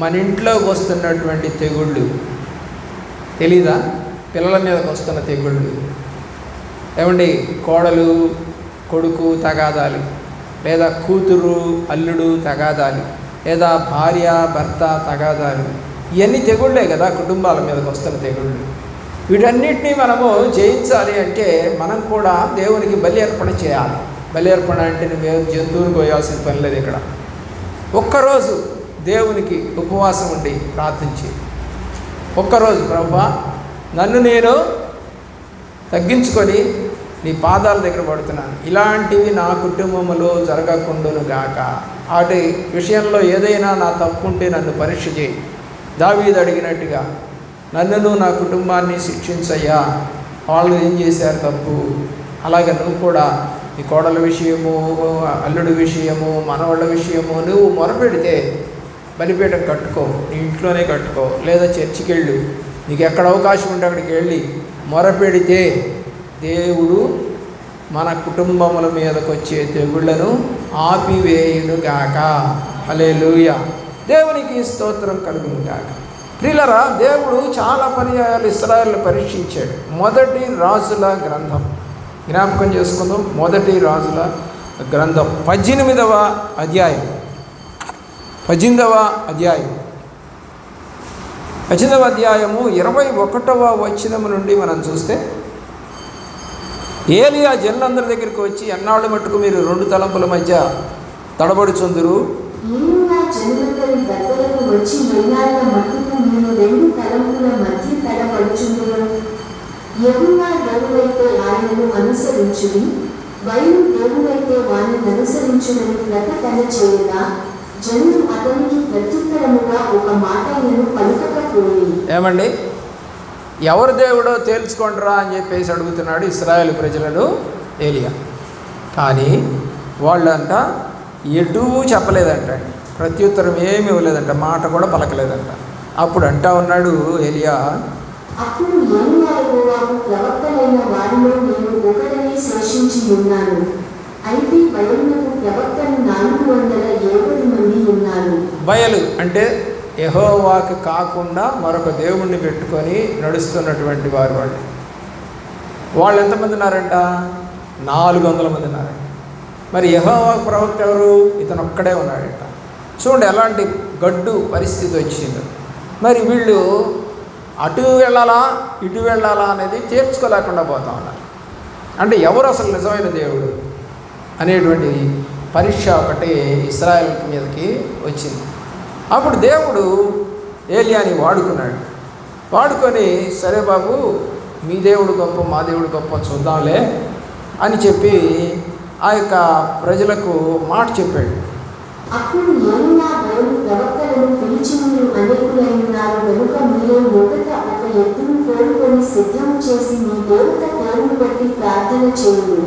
మన ఇంట్లోకి వస్తున్నటువంటి తెగుళ్ళు తెలీదా? పిల్లల మీదకి వస్తున్న తెగుళ్ళు ఏమండి, కోడలు కొడుకు తగాదాలు, లేదా కూతురు అల్లుడు తగాదాలు, లేదా భార్య భర్త తగాదాలు, ఇవన్నీ తెగుళ్ళే కదా కుటుంబాల మీదకి వస్తున్న తెగుళ్ళు. వీటన్నిటినీ మనము జయించాలి అంటే మనం కూడా దేవునికి బలి అర్పణ చేయాలి. బలి అర్పణ అంటే నువ్వు జంతువుని పోయాల్సిన పని లేదు. ఇక్కడ ఒక్కరోజు దేవునికి ఉపవాసం ఉండి ప్రార్థించి, ఒక్కరోజు ప్రభువా నన్ను నేను తగ్గించుకొని నీ పాదాల దగ్గర పడుతున్నాను, ఇలాంటివి నా కుటుంబంలో జరగకుండాను గాక, వాటి విషయంలో ఏదైనా నా తప్పు ఉంటే నన్ను పరీక్ష చేయి, దావీదు అడిగినట్టుగా నన్నును నా కుటుంబాన్ని శిక్షించయ్యా, వాళ్ళు ఏం చేశారు తప్పు, అలాగే నువ్వు కూడా నీ కోడల విషయము, అల్లుడి విషయము, మనవాళ్ళ విషయము నువ్వు మొరపెడితే బలిపీఠం కట్టుకో, నీ ఇంట్లోనే కట్టుకో, లేదా చర్చికి వెళ్ళు, నీకు ఎక్కడ అవకాశం ఉంటే అక్కడికి వెళ్ళి మొరపెడితే దేవుడు మన కుటుంబముల మీదకు వచ్చే తెగుళ్లను ఆపివేయునుగాక. హల్లెలూయా, దేవునికి స్తోత్రం కలుగునుగాక. ప్రియులారా, దేవుడు చాలా పర్యాయాలు ఇశ్రాయేలును పరీక్షించాడు. మొదటి రాజుల గ్రంథం జ్ఞాపకం చేసుకుందాం. మొదటి రాజుల గ్రంథం 18వ అధ్యాయం 18వ అధ్యాయము 21వ వచనము నుండి మనం చూస్తే, ఏలియా జనులందరి దగ్గరికి వచ్చి, ఎన్నాళ్ళు మట్టుకు మీరు 2 తలంపుల మధ్య తడబడుచుందురు, ఏలియా జనులందరి దగ్గరకు వచ్చి ఎన్నాళ్ళ మట్టుకు మీరు 2 తలంపుల మధ్య తడబడుచుందురు, యెహోవా దేవుడైతే ఆయనను అనుసరించుడి, బయలు దేవుడైతే వానిని అనుసరించుడని ప్రకటన చేయగా జనులు అతనికి ప్రత్యుత్తరముగా ఒక మాటైనను పలుకకపోయి. ఏమండి, ఎవరు దేవుడో తేల్చుకుంటారా అని చెప్పేసి అడుగుతున్నాడు ఇశ్రాయేలు ప్రజలను ఏలియా. కానీ వాళ్ళంట ఎటూ చెప్పలేదంట, ప్రత్యుత్తరం ఏమీ ఇవ్వలేదంట, మాట కూడా పలకలేదంట. అప్పుడు అంటా ఉన్నాడు ఏలియా, అప్పుడు ఏలియా యెహోవాకు ప్రవక్తలైన వారిలో నేను ఒకడనే శేషించి ఉన్నాను, అయితే బయలునకు ప్రవక్తలు 470 మంది ఉన్నారు. బయలు అంటే యెహోవాకి కాకుండా మరొక దేవుణ్ణి పెట్టుకొని నడుస్తున్నటువంటి వారు. వాళ్ళు ఎంతమంది ఉన్నారంట? 400 మంది ఉన్నారంట. మరి యెహోవా ప్రవక్త ఎవరు? ఇతను ఒక్కడే ఉన్నాడంట. చూడండి ఎలాంటి గడ్డు పరిస్థితి వచ్చిందో. మరి వీళ్ళు అటు వెళ్ళాలా ఇటు వెళ్ళాలా అనేది తీర్చుకోలేకుండా పోతా ఉన్నారు. అంటే ఎవరు అసలు నిజమైన దేవుడు అనేటువంటి పరీక్ష ఒకటి ఇశ్రాయేల్ మీదకి వచ్చింది. అప్పుడు దేవుడు ఏలియాని వాడుకొని సరే బాబు, మీ దేవుడు గొప్ప మా దేవుడు గొప్ప చూద్దాంలే అని చెప్పి ఆ యొక్క ప్రజలకు మాట చెప్పాడు. అప్పుడు ఏలియా బయలు ప్రవక్తలను పిలిచి, మీరు అనేకులై ఉన్నారు కనుక మీరు మొదట ఒక ఎద్దును కోరుకొని సిద్ధం చేసి మీ దేవత పేరును బట్టి ప్రార్థన చేయుడు,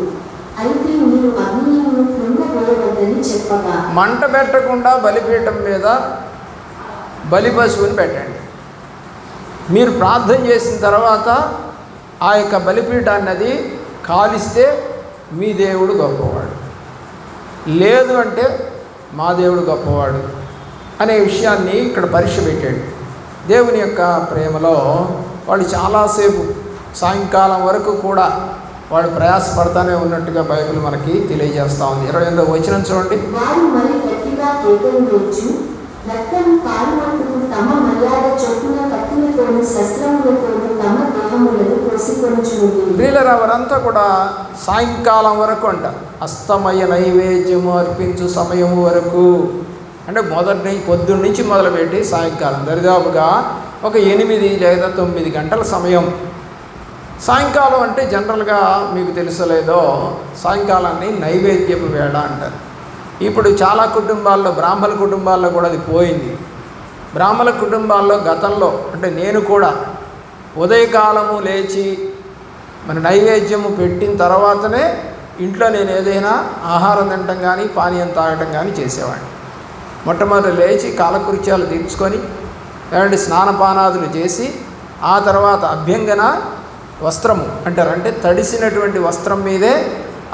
అయితే మీరు అగ్నిని కృంగపోయవద్దని చెప్పగా, మంట పెట్టకుండా బలిపీఠం మీద బలి పశువుని పెట్టండి, మీరు ప్రార్థన చేసిన తర్వాత ఆ యొక్క బలిపీఠాన్ని అది కాలిస్తే మీ దేవుడు గొప్పవాడు, లేదు అంటే మా దేవుడు గొప్పవాడు అనే విషయాన్ని ఇక్కడ పరీక్ష పెట్టాడు. దేవుని యొక్క ప్రేమలో వాళ్ళు చాలాసేపు సాయంకాలం వరకు కూడా వాడు ప్రయాసపడతానే ఉన్నట్టుగా బైబిల్ మనకి తెలియజేస్తూ ఉంది. 28వ వచనం చూడండి. వారు మరి గట్టిగా కేకలు వేయచ్చు, రక్తము కారుమంటూ తమ మర్యాద చొప్పున కత్తులతోనూ శస్త్రములతోనూ తమ దేహములను కోసికొనుచుండిరి. ప్రియులారా, వారంతా కూడా సాయంకాలం వరకు అంట అస్తమయ నైవేద్యము అర్పించు సమయం వరకు, అంటే పొద్దున్న నుంచి మొదలుపెట్టి సాయంకాలం దరిదాపుగా ఒక 8 లేదా 9 గంటల సమయం. సాయంకాలం అంటే జనరల్గా మీకు తెలుసలేదో సాయంకాలాన్ని నైవేద్యపు వేళ అంటారు. ఇప్పుడు చాలా కుటుంబాల్లో, బ్రాహ్మణ కుటుంబాల్లో కూడా అది పోయింది. బ్రాహ్మణ కుటుంబాల్లో గతంలో అంటే నేను కూడా ఉదయకాలము లేచి మన నైవేద్యము పెట్టిన తర్వాతనే ఇంట్లో నేను ఏదైనా ఆహారం తినటం కానీ పానీయం తాగటం కానీ చేసేవాడిని. మొట్టమొదటి లేచి కాలకృత్యాలు తీర్చుకొని లేదంటే స్నానపానాదులు చేసి ఆ తర్వాత అభ్యంగన వస్త్రము అంటారు, అంటే తడిసినటువంటి వస్త్రం మీదే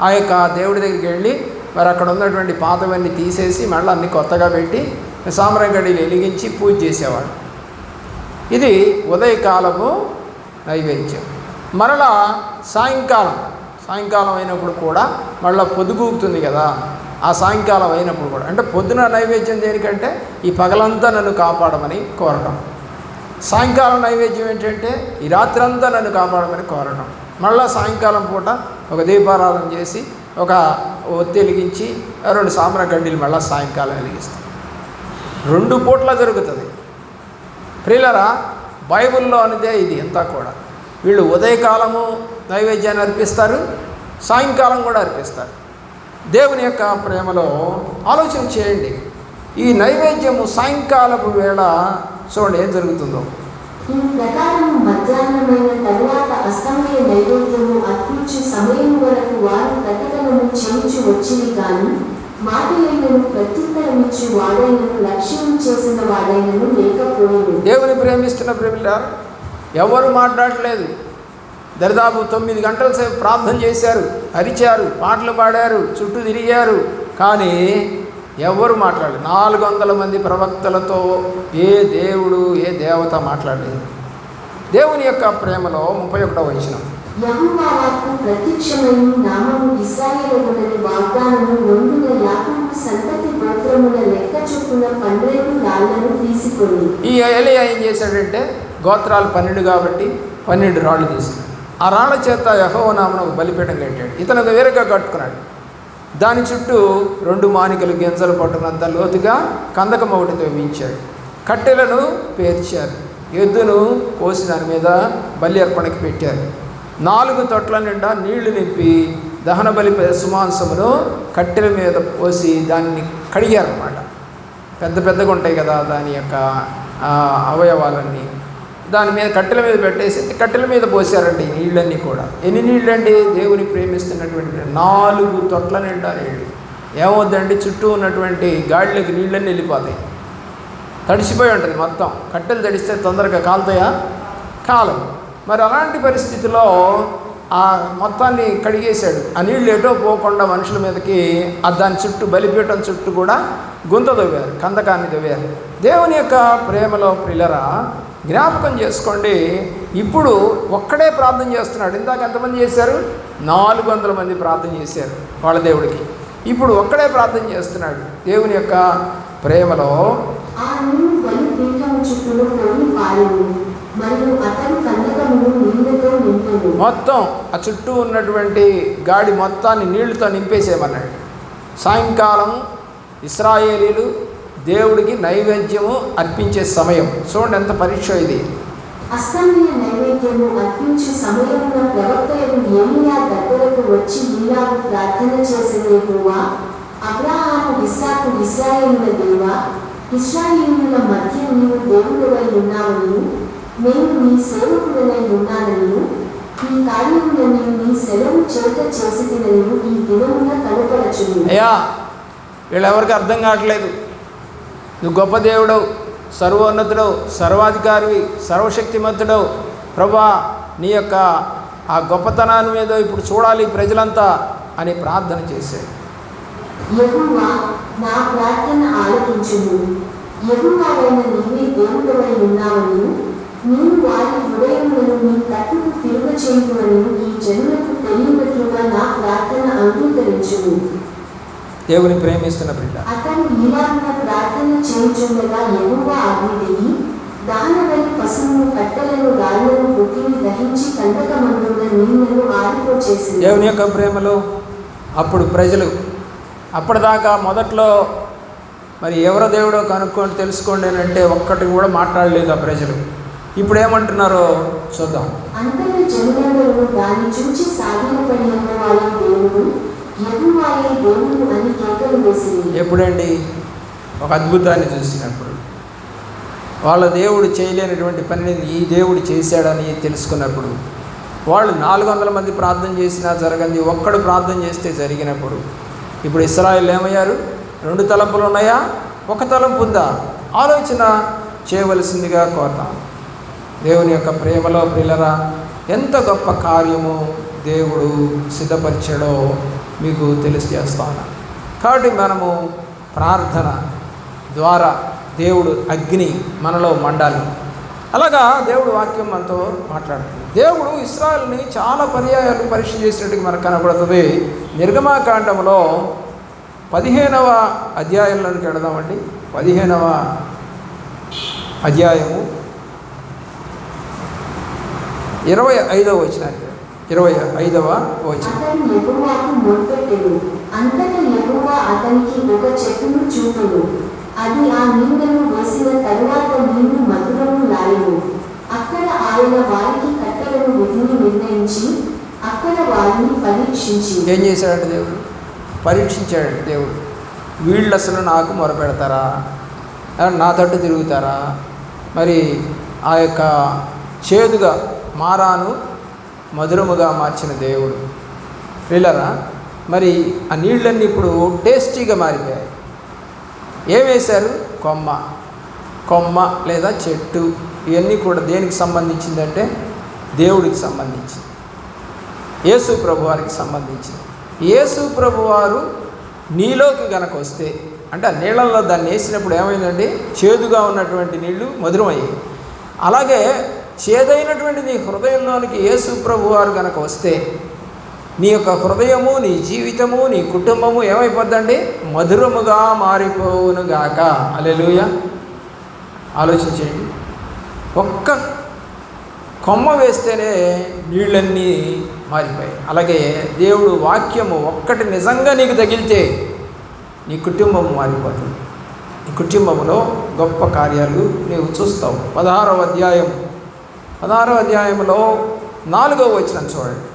ఆ యొక్క దేవుడి దగ్గరికి వెళ్ళి మరి అక్కడ ఉన్నటువంటి పాతవన్నీ తీసేసి మళ్ళీ అన్ని కొత్తగా పెట్టి సాంబ్రాణి వెలిగించి పూజ చేసేవాడు. ఇది ఉదయకాలము నైవేద్యం. మరలా సాయంకాలం అయినప్పుడు కూడా మళ్ళీ పొద్దుగూపుతుంది కదా, ఆ సాయంకాలం అయినప్పుడు కూడా అంటే పొద్దున నైవేద్యం దేనికంటే ఈ పగలంతా నన్ను కాపాడమని కోరటం, సాయంకాలం నైవేద్యం ఏంటంటే ఈ రాత్రంతా నన్ను కాపాడమని కోరటం. మళ్ళీ సాయంకాలం పూట ఒక దీపారాధన చేసి ఒక ఒత్తి వెలిగించి 2 సాంబ్రాణి మళ్ళీ సాయంకాలం వెలిగిస్తాం. 2 పూట్ల జరుగుతుంది. ప్రియులారా, బైబిల్లో అనేదే ఇది అంతా కూడా. వీళ్ళు ఉదయకాలము నైవేద్యాన్ని అర్పిస్తారు, సాయంకాలం కూడా అర్పిస్తారు. దేవుని యొక్క ప్రేమలో ఆలోచన చేయండి. ఈ నైవేద్యము సాయంకాలపు వేళ చూడండి ఏం జరుగుతుందో. ఈ ప్రకారం మధ్యాహ్నమైన తరువాత అస్తమయ నైవేద్యము అర్పించు సమయం వరకు వారు ప్రకటనను చేయించు వచ్చింది కానీ మాటలైనను ప్రత్యుత్తరమిచ్చు వాడైనను లక్ష్యం చేసిన వాడైనను లేకపోయింది. దేవుని ప్రేమిస్తున్న ప్రేమిలారు ఎవరు మాట్లాడలేదు. దరిదాపు 9 గంటల సేపు ప్రార్థన చేశారు, అరిచారు, పాటలు పాడారు, చుట్టూ తిరిగారు, కానీ ఎవరు మాట్లాడలేదు. 400 మంది ప్రవక్తలతో ఏ దేవుడు ఏ దేవత మాట్లాడలేదు. దేవుని యొక్క ప్రేమలో 31వ వచనం. యెహోవా వాక్కు ప్రత్యక్షమైన నామము ఇశ్రాయేలునని వాగ్దానము నొందిన యాకోబు సంతతి గోత్రముల లెక్క చొప్పున 12 రాళ్లను తీసుకొని. ఈ ఎలీయా ఏం చేశాడంటే గోత్రాలు 12 కాబట్టి 12 రాళ్ళు తీసుకున్నాడు. ఆ రాళ్ల చేత యెహోవా నామమున ఒక బలిపీఠం కట్టాడు. ఇతను వేరుగా కట్టుకున్నాడు. దాని చుట్టూ 2 మానికలు గింజలు పట్టునంత లోతుగా కందకం ఒకటి తవ్వించాడు. కట్టెలను పేర్చారు, ఎద్దును కోసి దాని మీద బలి అర్పణకి పెట్టారు. 4 తొట్ల నిండా నీళ్లు నింపి దహన బలి సుమాంసమును కట్టెల మీద పోసి దాన్ని కడిగారన్నమాట. పెద్దగా ఉంటాయి కదా దాని యొక్క అవయవాలన్నీ, దాని మీద కట్టెల మీద పెట్టేసి కట్టెల మీద పోసారండి ఈ నీళ్ళన్నీ కూడా. ఎన్ని నీళ్ళండి? దేవుని ప్రేమిస్తున్నటువంటి 4 తొట్ల నిండా నీళ్ళు. ఏమవుద్దండి, చుట్టూ ఉన్నటువంటి గాడిలోకి నీళ్ళన్నీ వెళ్ళిపోతాయి, తడిసిపోయి ఉంటుంది మొత్తం. కట్టెలు తడిస్తే తొందరగా కాలుతాయా? కాలం. మరి అలాంటి పరిస్థితిలో ఆ మొత్తాన్ని కడిగేశాడు. ఆ నీళ్ళు ఎటో పోకుండా మనుషుల మీదకి దాని చుట్టూ బలిపీఠం చుట్టూ కూడా గుంత దవ్వారు, కందకాన్ని దవ్వారు. దేవుని యొక్క ప్రేమలో ప్రియులరా జ్ఞాపకం చేసుకోండి. ఇప్పుడు ఒక్కడే ప్రార్థన చేస్తున్నాడు. ఇందాక ఎంతమంది చేశారు? 400 మంది ప్రార్థన చేశారు వాళ్ళ దేవుడికి. ఇప్పుడు ఒక్కడే ప్రార్థన చేస్తున్నాడు. దేవుని యొక్క ప్రేమలో మొత్తం ఆ చుట్టూ ఉన్నటువంటి గాడి మొత్తాన్ని నీళ్లతో నింపేసేయమన్నాడు. సాయంకాలం ఇశ్రాయేలీలు దేవుడికి నైవేద్యము అర్పించే సమయం. చూడండి ఎంత పరీక్ష ఇది. అస్తమయ నైవేద్యము అర్పించే సమయంలో ప్రవక్తలు ఏలీయా దగ్గరకు వచ్చి ఇలాగ ప్రార్థన చేసిన యెహోవా, అబ్రహాము, ఇస్సాకు, ఇశ్రాయేలుల దేవా, ఇశ్రాయేలీయుల మధ్య నీవు దేవుడవై ఉన్నావని, నేను నీ సేవకుడనై ఉన్నానని, ఈ కార్యములను నీ సెలవు చేత చేసితినని ఈ దినమున కనపరచును. అయ్యా, వీళ్ళెవరికి అర్థం కావట్లేదు. నువ్వు గొప్ప దేవుడవు, సర్వోన్నతుడవు, సర్వాధికారివి, సర్వశక్తిమంతుడవు. ప్రభా, నీ యొక్క ఆ గొప్పతనాన్ని మీద ఇప్పుడు చూడాలి ప్రజలంతా అని ప్రార్థన చేశాడు. యెహోవా నా ప్రార్థన ఆలకించుము. యెహోవావైన నీవే దేవుడవై ఉన్నావని, నీవు వారి హృదయములను నీ తట్టుకు తిరుగచేయుదువని ఈ జనులకు తెలియనట్లుగా నా ప్రార్థన అంగీకరించుము. దేవుని ప్రేమిస్తున్న బిడ్డ, అతడు ఇలాగున ప్రార్థన చేయుచుండగా యెహోవా అగ్నిదిగి దహనబలి పశువును, కట్టెలను, రాళ్లను, బొగ్గిని దహించి కందకమందున్న నీళ్లను ఆరిపోచేసింది. దేవుని యొక్క ప్రేమలో అప్పుడు ప్రజలు అప్పటిదాకా మొదట్లో మరి ఎవరో దేవుడో కనుక్కొని తెలుసుకోండి అని అంటే ఒక్కటి కూడా మాట్లాడలేదు ఆ ప్రజలు. ఇప్పుడు ఏమంటున్నారో చూద్దాం. అంతటి జనులందరూ దాన్ని చూచి సాగిలపడి యెహోవాయే దేవుడు, యెహోవాయే దేవుడు అని కేకలు వేసింది. ఎప్పుడండి? ఒక అద్భుతాన్ని చూసినప్పుడు, వాళ్ళ దేవుడు చేయలేనటువంటి పనిని ఈ దేవుడు చేశాడని తెలుసుకున్నప్పుడు, వాళ్ళు 400 మంది ప్రార్థన చేసినా జరగంది, ఒక్కడు ప్రార్థన చేస్తే జరిగినప్పుడు, ఇప్పుడు ఇశ్రాయేలు ఏమయ్యారు? 2 తలంపులు ఉన్నాయా? 1 తలంపు ఉందా? ఆలోచన చేయవలసిందిగా కోరతాం. దేవుని యొక్క ప్రేమలో ప్రియులరా, ఎంత గొప్ప కార్యము దేవుడు సిద్ధపరిచాడో మీకు తెలియజేస్తాను. కాబట్టి మనము ప్రార్థన ద్వారా దేవుడు అగ్ని మనలో మండాలి. అలాగా దేవుడు వాక్యం మనతో మాట్లాడుతుంది. దేవుడు ఇశ్రాయేలుని చాలా పర్యాయాలు పరీక్ష చేసినట్టుగా మనకు కనబడుతుంది. నిర్గమాకాండంలో 15వ అధ్యాయంలోనికి వెళదామండి. 15వ అధ్యాయము 25వ వచనానికి, 25వ వచనం. అతడు యెహోవాకు మొర్పెట్టెను. అంతటా యెహోవా అతనికి ఒక చెట్టును చూపెను. అది ఆ నీళ్లను వేసిన తరువాత నీళ్లు మధురము లాయెను. అక్కడ ఆయన వారికి కట్టెలను విధిని నిర్ణయించి అక్కడ వారిని పరీక్షించి. ఏం చేశాడు దేవుడు? పరీక్షించాడు దేవుడు. వీళ్ళు అసలు నాకు మొరపెడతారా? నా తట్టు తిరుగుతారా? మరి ఆ యొక్క చేదుగా మారాను మధురముగా మార్చిన దేవుడు వీళ్ళరా. మరి ఆ నీళ్ళన్నీ ఇప్పుడు టేస్టీగా మారిపోయాయి. ఏం వేశారు? కొమ్మ లేదా చెట్టు. ఇవన్నీ కూడా దేనికి సంబంధించిందంటే దేవుడికి సంబంధించింది, యేసు ప్రభు వారికి సంబంధించింది. యేసు ప్రభు వారు నీలోకి గనక వస్తే, అంటే ఆ నీళ్ళల్లో దాన్ని వేసినప్పుడు ఏమైందండి? చేదుగా ఉన్నటువంటి నీళ్లు మధురమయ్యాయి. అలాగే చేదైనటువంటి నీ హృదయంలోనికి యేసు ప్రభు వారు గనక వస్తే నీ యొక్క హృదయము, నీ జీవితము, నీ కుటుంబము ఏమైపోద్దండి? మధురముగా మారిపోవునుగాక. హల్లెలూయా. ఆలోచించండి. ఒక్క కొమ్మ వేస్తేనే నీళ్ళన్నీ మారిపోయాయి. అలాగే దేవుడు వాక్యము ఒక్కటి నిజంగా నీకు తగిలితే నీ కుటుంబం మారిపోతుంది. నీ కుటుంబంలో గొప్ప కార్యాలు నీవు చూస్తావు. 16వ అధ్యాయంలో 4వ వచనం చూడండి.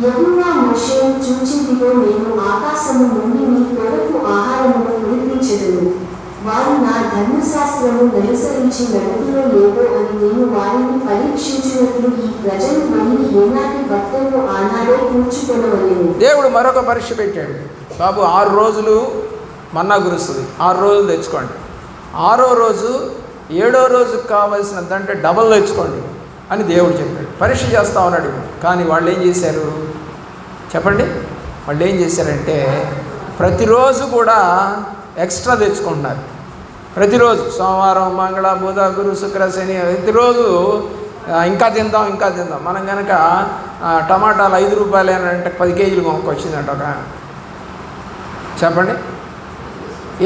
యెహోవా మోషేను చూచిదిగో, నేను ఆకాశము నుండి నీ కొరకు ఆహారమును కురిపించెదను. వారు నా ధర్మశాస్త్రము అనుసరించి నడుపులో లేదో అని నేను వారిని పరీక్షించినట్లు ఈ ప్రజలు వెళ్ళి ఏనాటి భక్తులను ఆనాడే కూర్చుకొనవలెను. దేవుడు మరొక పరీక్ష పెట్టాడు. బాబు 6 రోజులు మన్నా కురుస్తుంది, 6 రోజులు తెచ్చుకోండి. 6వ రోజు 7వ రోజుకి కావాల్సినంత డబల్ తెచ్చుకోండి అని దేవుడు చెప్పాడు. పరీక్ష చేస్తా ఉన్నాడు. కానీ వాళ్ళు ఏం చేశారు చెప్పండి? వాళ్ళు ఏం చేశారంటే ప్రతిరోజు కూడా ఎక్స్ట్రా తెచ్చుకుంటున్నారు. ప్రతిరోజు సోమవారం, మంగళ, బుధ, గురు, శుక్ర, శని ప్రతిరోజు ఇంకా తిందాం. మనం కనుక టమాటాలు 5 రూపాయలు అంటే 10 కేజీలు కొనుక్కొచ్చిందంట ఒక. చెప్పండి,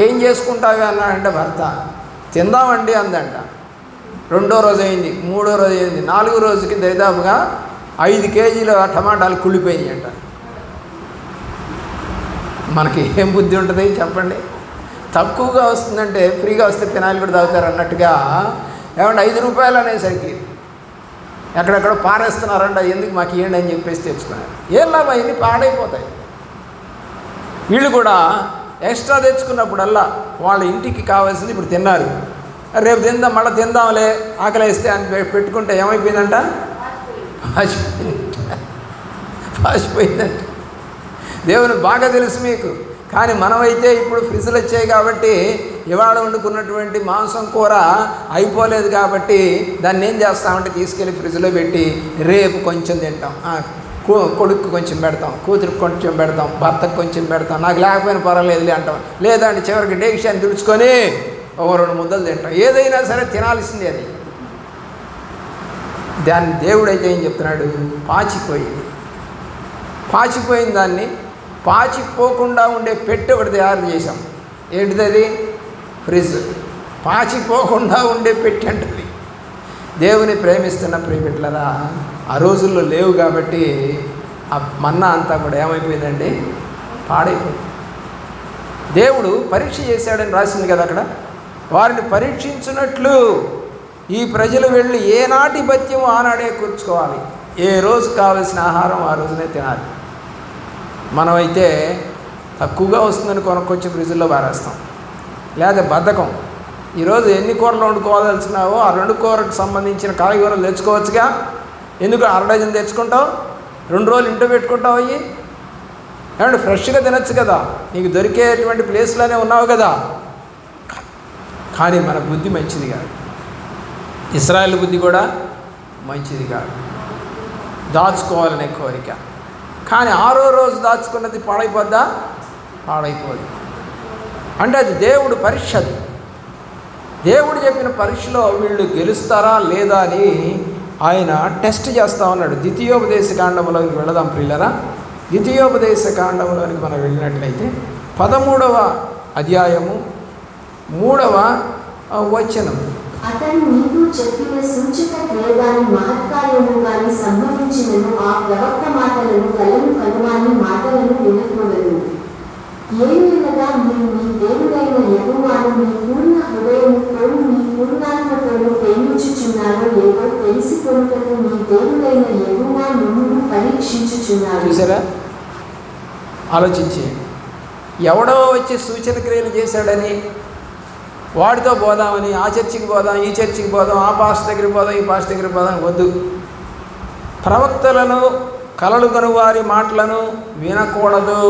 ఏం చేసుకుంటావి అన్నాడంటే భర్త. తిందామండి అందంట. 2వ రోజు అయింది, 3వ రోజు అయింది, 4వ రోజుకి దాదాపుగా 5 కేజీల టమాటాలు కుళ్ళిపోయినాయి అంట. మనకి ఏం బుద్ధి ఉంటుంది చెప్పండి? తక్కువగా వస్తుందంటే ఫ్రీగా వస్తే ఫినాయిల్ కూడా తాగుతారు అన్నట్టుగా ఏమంటే 5 రూపాయలు అనేసరికి ఎక్కడెక్కడ పారేస్తున్నారంట. ఎందుకు మాకు ఇవ్వండి అని చెప్పేసి తెచ్చుకున్నారు. ఏం లాభం? ఇవన్నీ పాడైపోతాయి. వీళ్ళు కూడా ఎక్స్ట్రా తెచ్చుకున్నప్పుడల్లా వాళ్ళ ఇంటికి కావాల్సింది ఇప్పుడు తిన్నారు, రేపు తిందాం, మళ్ళీ తిందాంలే, ఆకలి వేస్తే అని పెట్టుకుంటే ఏమైపోయిందంట? పాసిపోయిందంట. దేవుని బాగా తెలుసు మీకు. కానీ మనమైతే ఇప్పుడు ఫ్రిడ్జ్లు వచ్చాయి కాబట్టి ఇవాళ వండుకున్నటువంటి మాంసం కూర అయిపోలేదు కాబట్టి దాన్ని ఏం చేస్తామంటే తీసుకెళ్ళి ఫ్రిడ్జ్లో పెట్టి రేపు కొంచెం తింటాం, కొడుకు కొంచెం పెడతాం, కూతురికి కొంచెం పెడతాం, భర్తకు కొంచెం పెడతాం, నాకు లేకపోయినా పర్వాలేదులే అంటాం. లేదంటే చివరికి డెసిషన్ తుడుచుకొని ఒక 2 ముద్దలు తింటాం. ఏదైనా సరే తినాల్సిందే అది. దాన్ని దేవుడైతే ఏం చెప్తున్నాడు? పాచిపోయిన దాన్ని పాచిపోకుండా ఉండే పెట్టె ఒకటి తయారు చేశాం. ఏంటిది అది? ఫ్రిడ్జ్. పాచిపోకుండా ఉండే పెట్టె అంటది. దేవుని ప్రేమిస్తున్న ప్రియబిడ్డలారా, ఆ రోజుల్లో లేవు కాబట్టి ఆ మన్నా అంతా కూడా ఏమైపోయిందండి? పాడైపోయింది. దేవుడు పరీక్ష చేశాడని రాసింది కదా అక్కడ. వారిని పరీక్షించినట్లు ఈ ప్రజలు వెళ్ళి ఏనాటి భత్యం ఆనాడే కూర్చుకోవాలి, ఏ రోజు కావలసిన ఆహారం ఆ రోజునే తినాలి. మనమైతే తక్కువగా వస్తుందని కొనుక్కొచ్చి ఫ్రిడ్జ్లో పారేస్తాం. లేదా బద్ధకం, ఈరోజు ఎన్ని కూరలు వండుకోవాల్సినావో ఆ 2 కూరకు సంబంధించిన కాయగూరలు తెచ్చుకోవచ్చుగా. ఎందుకు 1/2 డజన్ తెచ్చుకుంటావు? 2 రోజులు ఇంట్లో పెట్టుకుంటావు. అయ్యి ఏమంటే ఫ్రెష్గా తినచ్చు కదా, నీకు దొరికేటువంటి ప్లేస్లోనే ఉన్నావు కదా. కానీ మన బుద్ధి మంచిది కాదు, ఇశ్రాయేలు బుద్ధి కూడా మంచిది కాదు. దాచుకోవాలనే కోరిక. కానీ 6వ రోజు దాచుకున్నది పాడైపోద్దా? పాడైపోదు. అంటే అది దేవుడు పరీక్ష. అది దేవుడు చెప్పిన పరీక్షలో వీళ్ళు గెలుస్తారా లేదా అని ఆయన టెస్ట్ చేస్తూ ఉన్నాడు. ద్వితీయోపదేశ కాండంలోకి వెళదాం ప్రియులరా. ద్వితీయోపదేశ కాండంలోనికి మనం వెళ్ళినట్లయితే 13వ అధ్యాయము 3వ వచనం. అతడు నీకు చెప్పిన సూచక క్రియగాని మహత్కార్యము గాని సంభవించినను ఆ ప్రవక్త మాటలను కలను కనువాని మాటలను వినకూడదు. ఏమనగా మీరు మీ దేవుడైన యెహోవాను మీ పూర్ణ హృదయముతోను మీ పూర్ణాత్మతోను ప్రేమించుచున్నారో లేదో తెలుసుకొనుటకు మీ దేవుడైన యెహోవా మిమ్మును పరీక్షించుచున్నాడు. చూసారా? ఆలోచించి, ఎవడో వచ్చి సూచన క్రియలు చేశాడని వాడితో పోదామని, ఆ చర్చికి పోదాం, ఈ చర్చికి పోదాం, ఆ పాస్టర్ దగ్గరికి పోదాం, ఈ పాస్టర్ దగ్గరికి పోదాం వద్దు. ప్రవక్తలను కలలు కనువారి మాటలను వినకూడదు.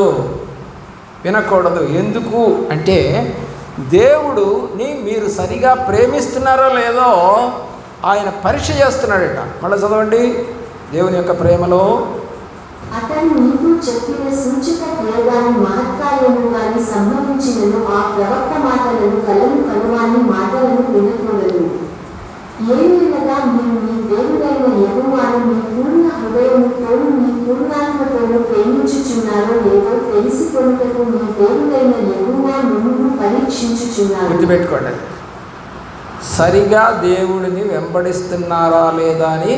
ఎందుకు అంటే దేవుడుని మీరు సరిగా ప్రేమిస్తున్నారో లేదో ఆయన పరీక్ష చేస్తున్నాడట. మళ్ళీ చదవండి. దేవుని యొక్క ప్రేమలో అతడు నీకు చెప్పిన సూచక క్రియగాని మహత్కార్యము గాని సంభవించినను ఆ ప్రవక్త మాటలను కలను కనువాని మాటలను వినకూడదు. ఏమనగా మీరు మీ దేవుడైన యెహోవాను మీ పూర్ణ హృదయముతోను మీ పూర్ణాత్మతోను ప్రేమించుచున్నారో లేదో తెలుసుకొనుటకు మీ దేవుడైన యెహోవా మిమ్మును పరీక్షించుచున్నాడు. గుర్తుపెట్టుకోండి, సరిగా దేవుడిని వెంబడిస్తున్నారా లేదా అని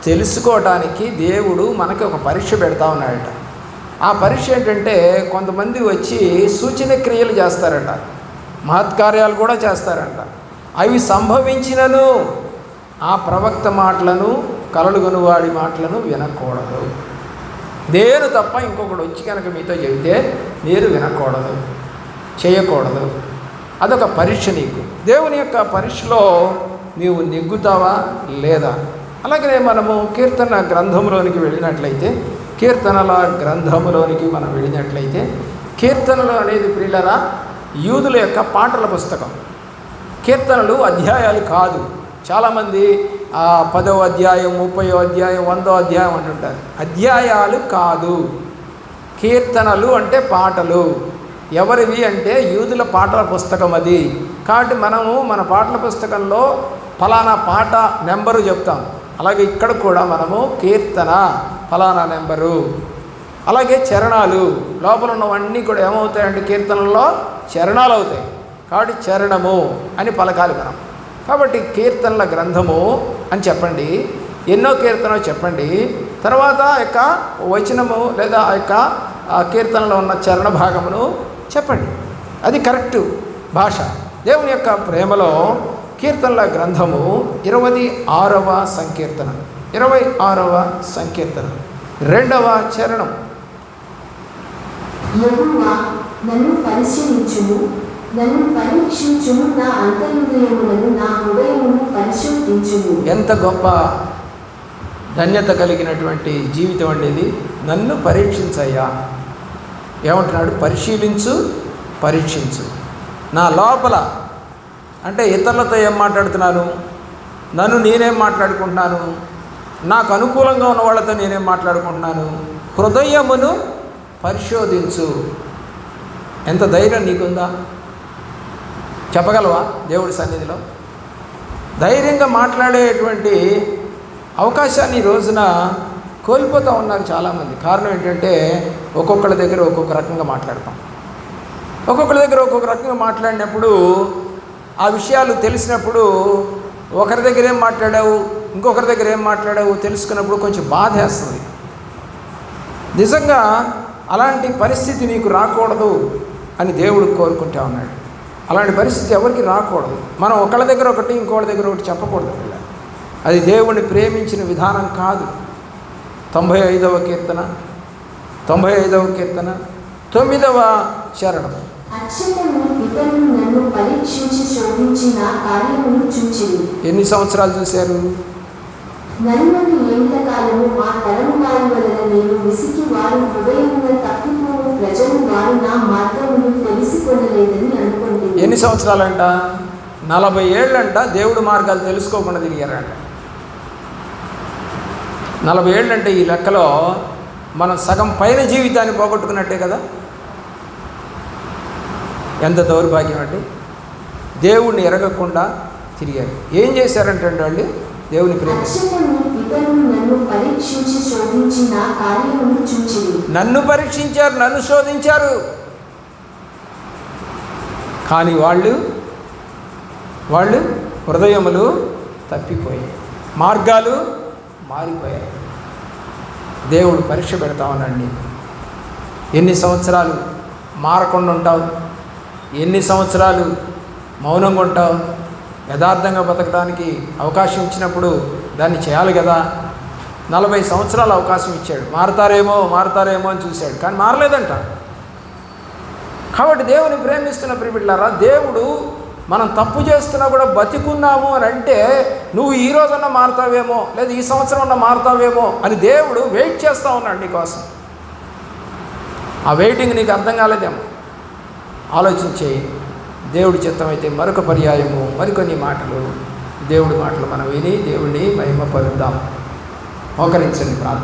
తెలుసుకోవటానికి దేవుడు మనకి ఒక పరీక్ష పెడతా ఉన్నాడట. ఆ పరీక్ష ఏంటంటే, కొంతమంది వచ్చి సూచన క్రియలు చేస్తారట, మహత్కార్యాలు కూడా చేస్తారంట. అవి సంభవించినను ఆ ప్రవక్త మాటలను కలలు కొనువాడి మాటలను వినకూడదు. నేను తప్ప ఇంకొకడు వచ్చి కనుక మీతో చెబితే మీరు వినకూడదు, చేయకూడదు. అదొక పరీక్ష నీకు. దేవుని యొక్క పరీక్షలో నీవు నెగ్గుతావా లేదా? అలాగే మనము కీర్తన గ్రంథంలోనికి వెళ్ళినట్లయితే, కీర్తనల గ్రంథంలోనికి మనం వెళ్ళినట్లయితే, కీర్తనలు అనేది ప్రియులరా యూదుల యొక్క పాటల పుస్తకం. కీర్తనలు అధ్యాయాలు కాదు. చాలామంది 10వ అధ్యాయం, 30వ అధ్యాయం, 100వ అధ్యాయం అంటుంటారు. అధ్యాయాలు కాదు. కీర్తనలు అంటే పాటలు. ఎవరివి అంటే యూదుల పాటల పుస్తకం అది. కాబట్టి మనము మన పాటల పుస్తకంలో ఫలానా పాట నెంబరు చెప్తాం. అలాగే ఇక్కడ కూడా మనము కీర్తన ఫలానా నెంబరు. అలాగే చరణాలు, లోపల ఉన్నవన్నీ కూడా ఏమవుతాయంటే కీర్తనల్లో చరణాలు అవుతాయి. కాబట్టి చరణము అని పలకాలి మనం. కాబట్టి కీర్తనల గ్రంథము అని చెప్పండి, ఎన్నో కీర్తనలు చెప్పండి, తర్వాత ఆ యొక్క వచనము లేదా ఆ యొక్క కీర్తనలో ఉన్న చరణ భాగమును చెప్పండి. అది కరెక్టు భాష. దేవుని యొక్క ప్రేమలో కీర్తనల గ్రంథము 26వ సంకీర్తన, 26వ సంకీర్తన 2వ చరణం. యెహోవా నన్ను పరిశీలించుము, నన్ను పరీక్షించుము, నా అంతరింద్రియములను నా హృదయమును పరిశోధించుము. ఎంత గొప్ప ధన్యత కలిగినటువంటి జీవితం అండి ఇది. నన్ను పరీక్షించయ్యా. ఏమంటున్నాడు? పరిశీలించు, పరీక్షించు. నా లోపల అంటే ఇతరులతో ఏం మాట్లాడుతున్నాను, నన్ను నేనేం మాట్లాడుకుంటున్నాను, నాకు అనుకూలంగా ఉన్న వాళ్ళతో నేనేం మాట్లాడుకుంటున్నాను, హృదయమును పరిశోధించు. ఎంత ధైర్యం నీకుందా? చెప్పగలవా దేవుడి సన్నిధిలో? ధైర్యంగా మాట్లాడేటువంటి అవకాశాన్ని ఈ రోజున కోల్పోతూ ఉన్నారు చాలామంది. కారణం ఏంటంటే ఒక్కొక్కళ్ళ దగ్గర ఒక్కొక్క రకంగా మాట్లాడతాం. ఒక్కొక్కళ్ళ దగ్గర ఒక్కొక్క రకంగా మాట్లాడినప్పుడు ఆ విషయాలు తెలిసినప్పుడు ఒకరి దగ్గర ఏం మాట్లాడావు, ఇంకొకరి దగ్గర ఏం మాట్లాడావు తెలుసుకున్నప్పుడు కొంచెం బాధేస్తుంది. నిజంగా అలాంటి పరిస్థితి నీకు రాకూడదు అని దేవుడు కోరుకుంటా ఉన్నాడు. అలాంటి పరిస్థితి ఎవరికి రాకూడదు. మనం ఒకళ్ళ దగ్గర ఒకటి ఇంకోళ్ళ దగ్గర ఒకటి చెప్పకూడదు. అది దేవుణ్ణి ప్రేమించిన విధానం కాదు. 95వ కీర్తన 9వ చరణం. ఎన్ని సంవత్సరాలు చూశారు? ఎన్ని సంవత్సరాలంట? 40 ఏళ్ళంట దేవుడి మార్గాలు తెలుసుకోకుండా తిరిగారంట. 40 ఏళ్ళంటే ఈ లెక్కలో మనం సగం పైన జీవితాన్ని పోగొట్టుకున్నట్టే కదా. ఎంత దౌర్భాగ్యం అండి. దేవుణ్ణి ఎరగకుండా తిరిగారు. ఏం చేశారంటే వాళ్ళు దేవుని ప్రేమించారు. నన్ను పరీక్షించారు, నన్ను శోధించారు. కానీ వాళ్ళు హృదయములు తప్పిపోయాయి, మార్గాలు మారిపోయాయి. దేవుడు పరీక్ష పెడతా ఉన్నాడు నీకు. ఎన్ని సంవత్సరాలు మారకుండా ఉంటావు? ఎన్ని సంవత్సరాలు మౌనంగా ఉంటావు? యథార్థంగా బతకడానికి అవకాశం ఇచ్చినప్పుడు దాన్ని చేయాలి కదా. 40 సంవత్సరాలు అవకాశం ఇచ్చాడు. మారతారేమో అని చూశాడు, కానీ మారలేదంట. కాబట్టి దేవుని ప్రేమిస్తున్న ప్రియబిడ్డలారా, దేవుడు మనం తప్పు చేస్తున్నా కూడా బతికున్నాము అని అంటే నువ్వు ఈ రోజన్నా మారుతావేమో, లేదా ఈ సంవత్సరం అన్నా మారుతావేమో అని దేవుడు వెయిట్ చేస్తూ ఉన్నాడు నీకోసం. ఆ వెయిటింగ్ నీకు అర్థం కాలేదేమో. ఆలోచించే దేవుడి చిత్తం అయితే మరొక పర్యాయము మరికొన్ని మాటలు, దేవుడి మాటలు మనం విని దేవుడిని మహిమపరుద్దాం. మోకరించండి ప్రార్థన.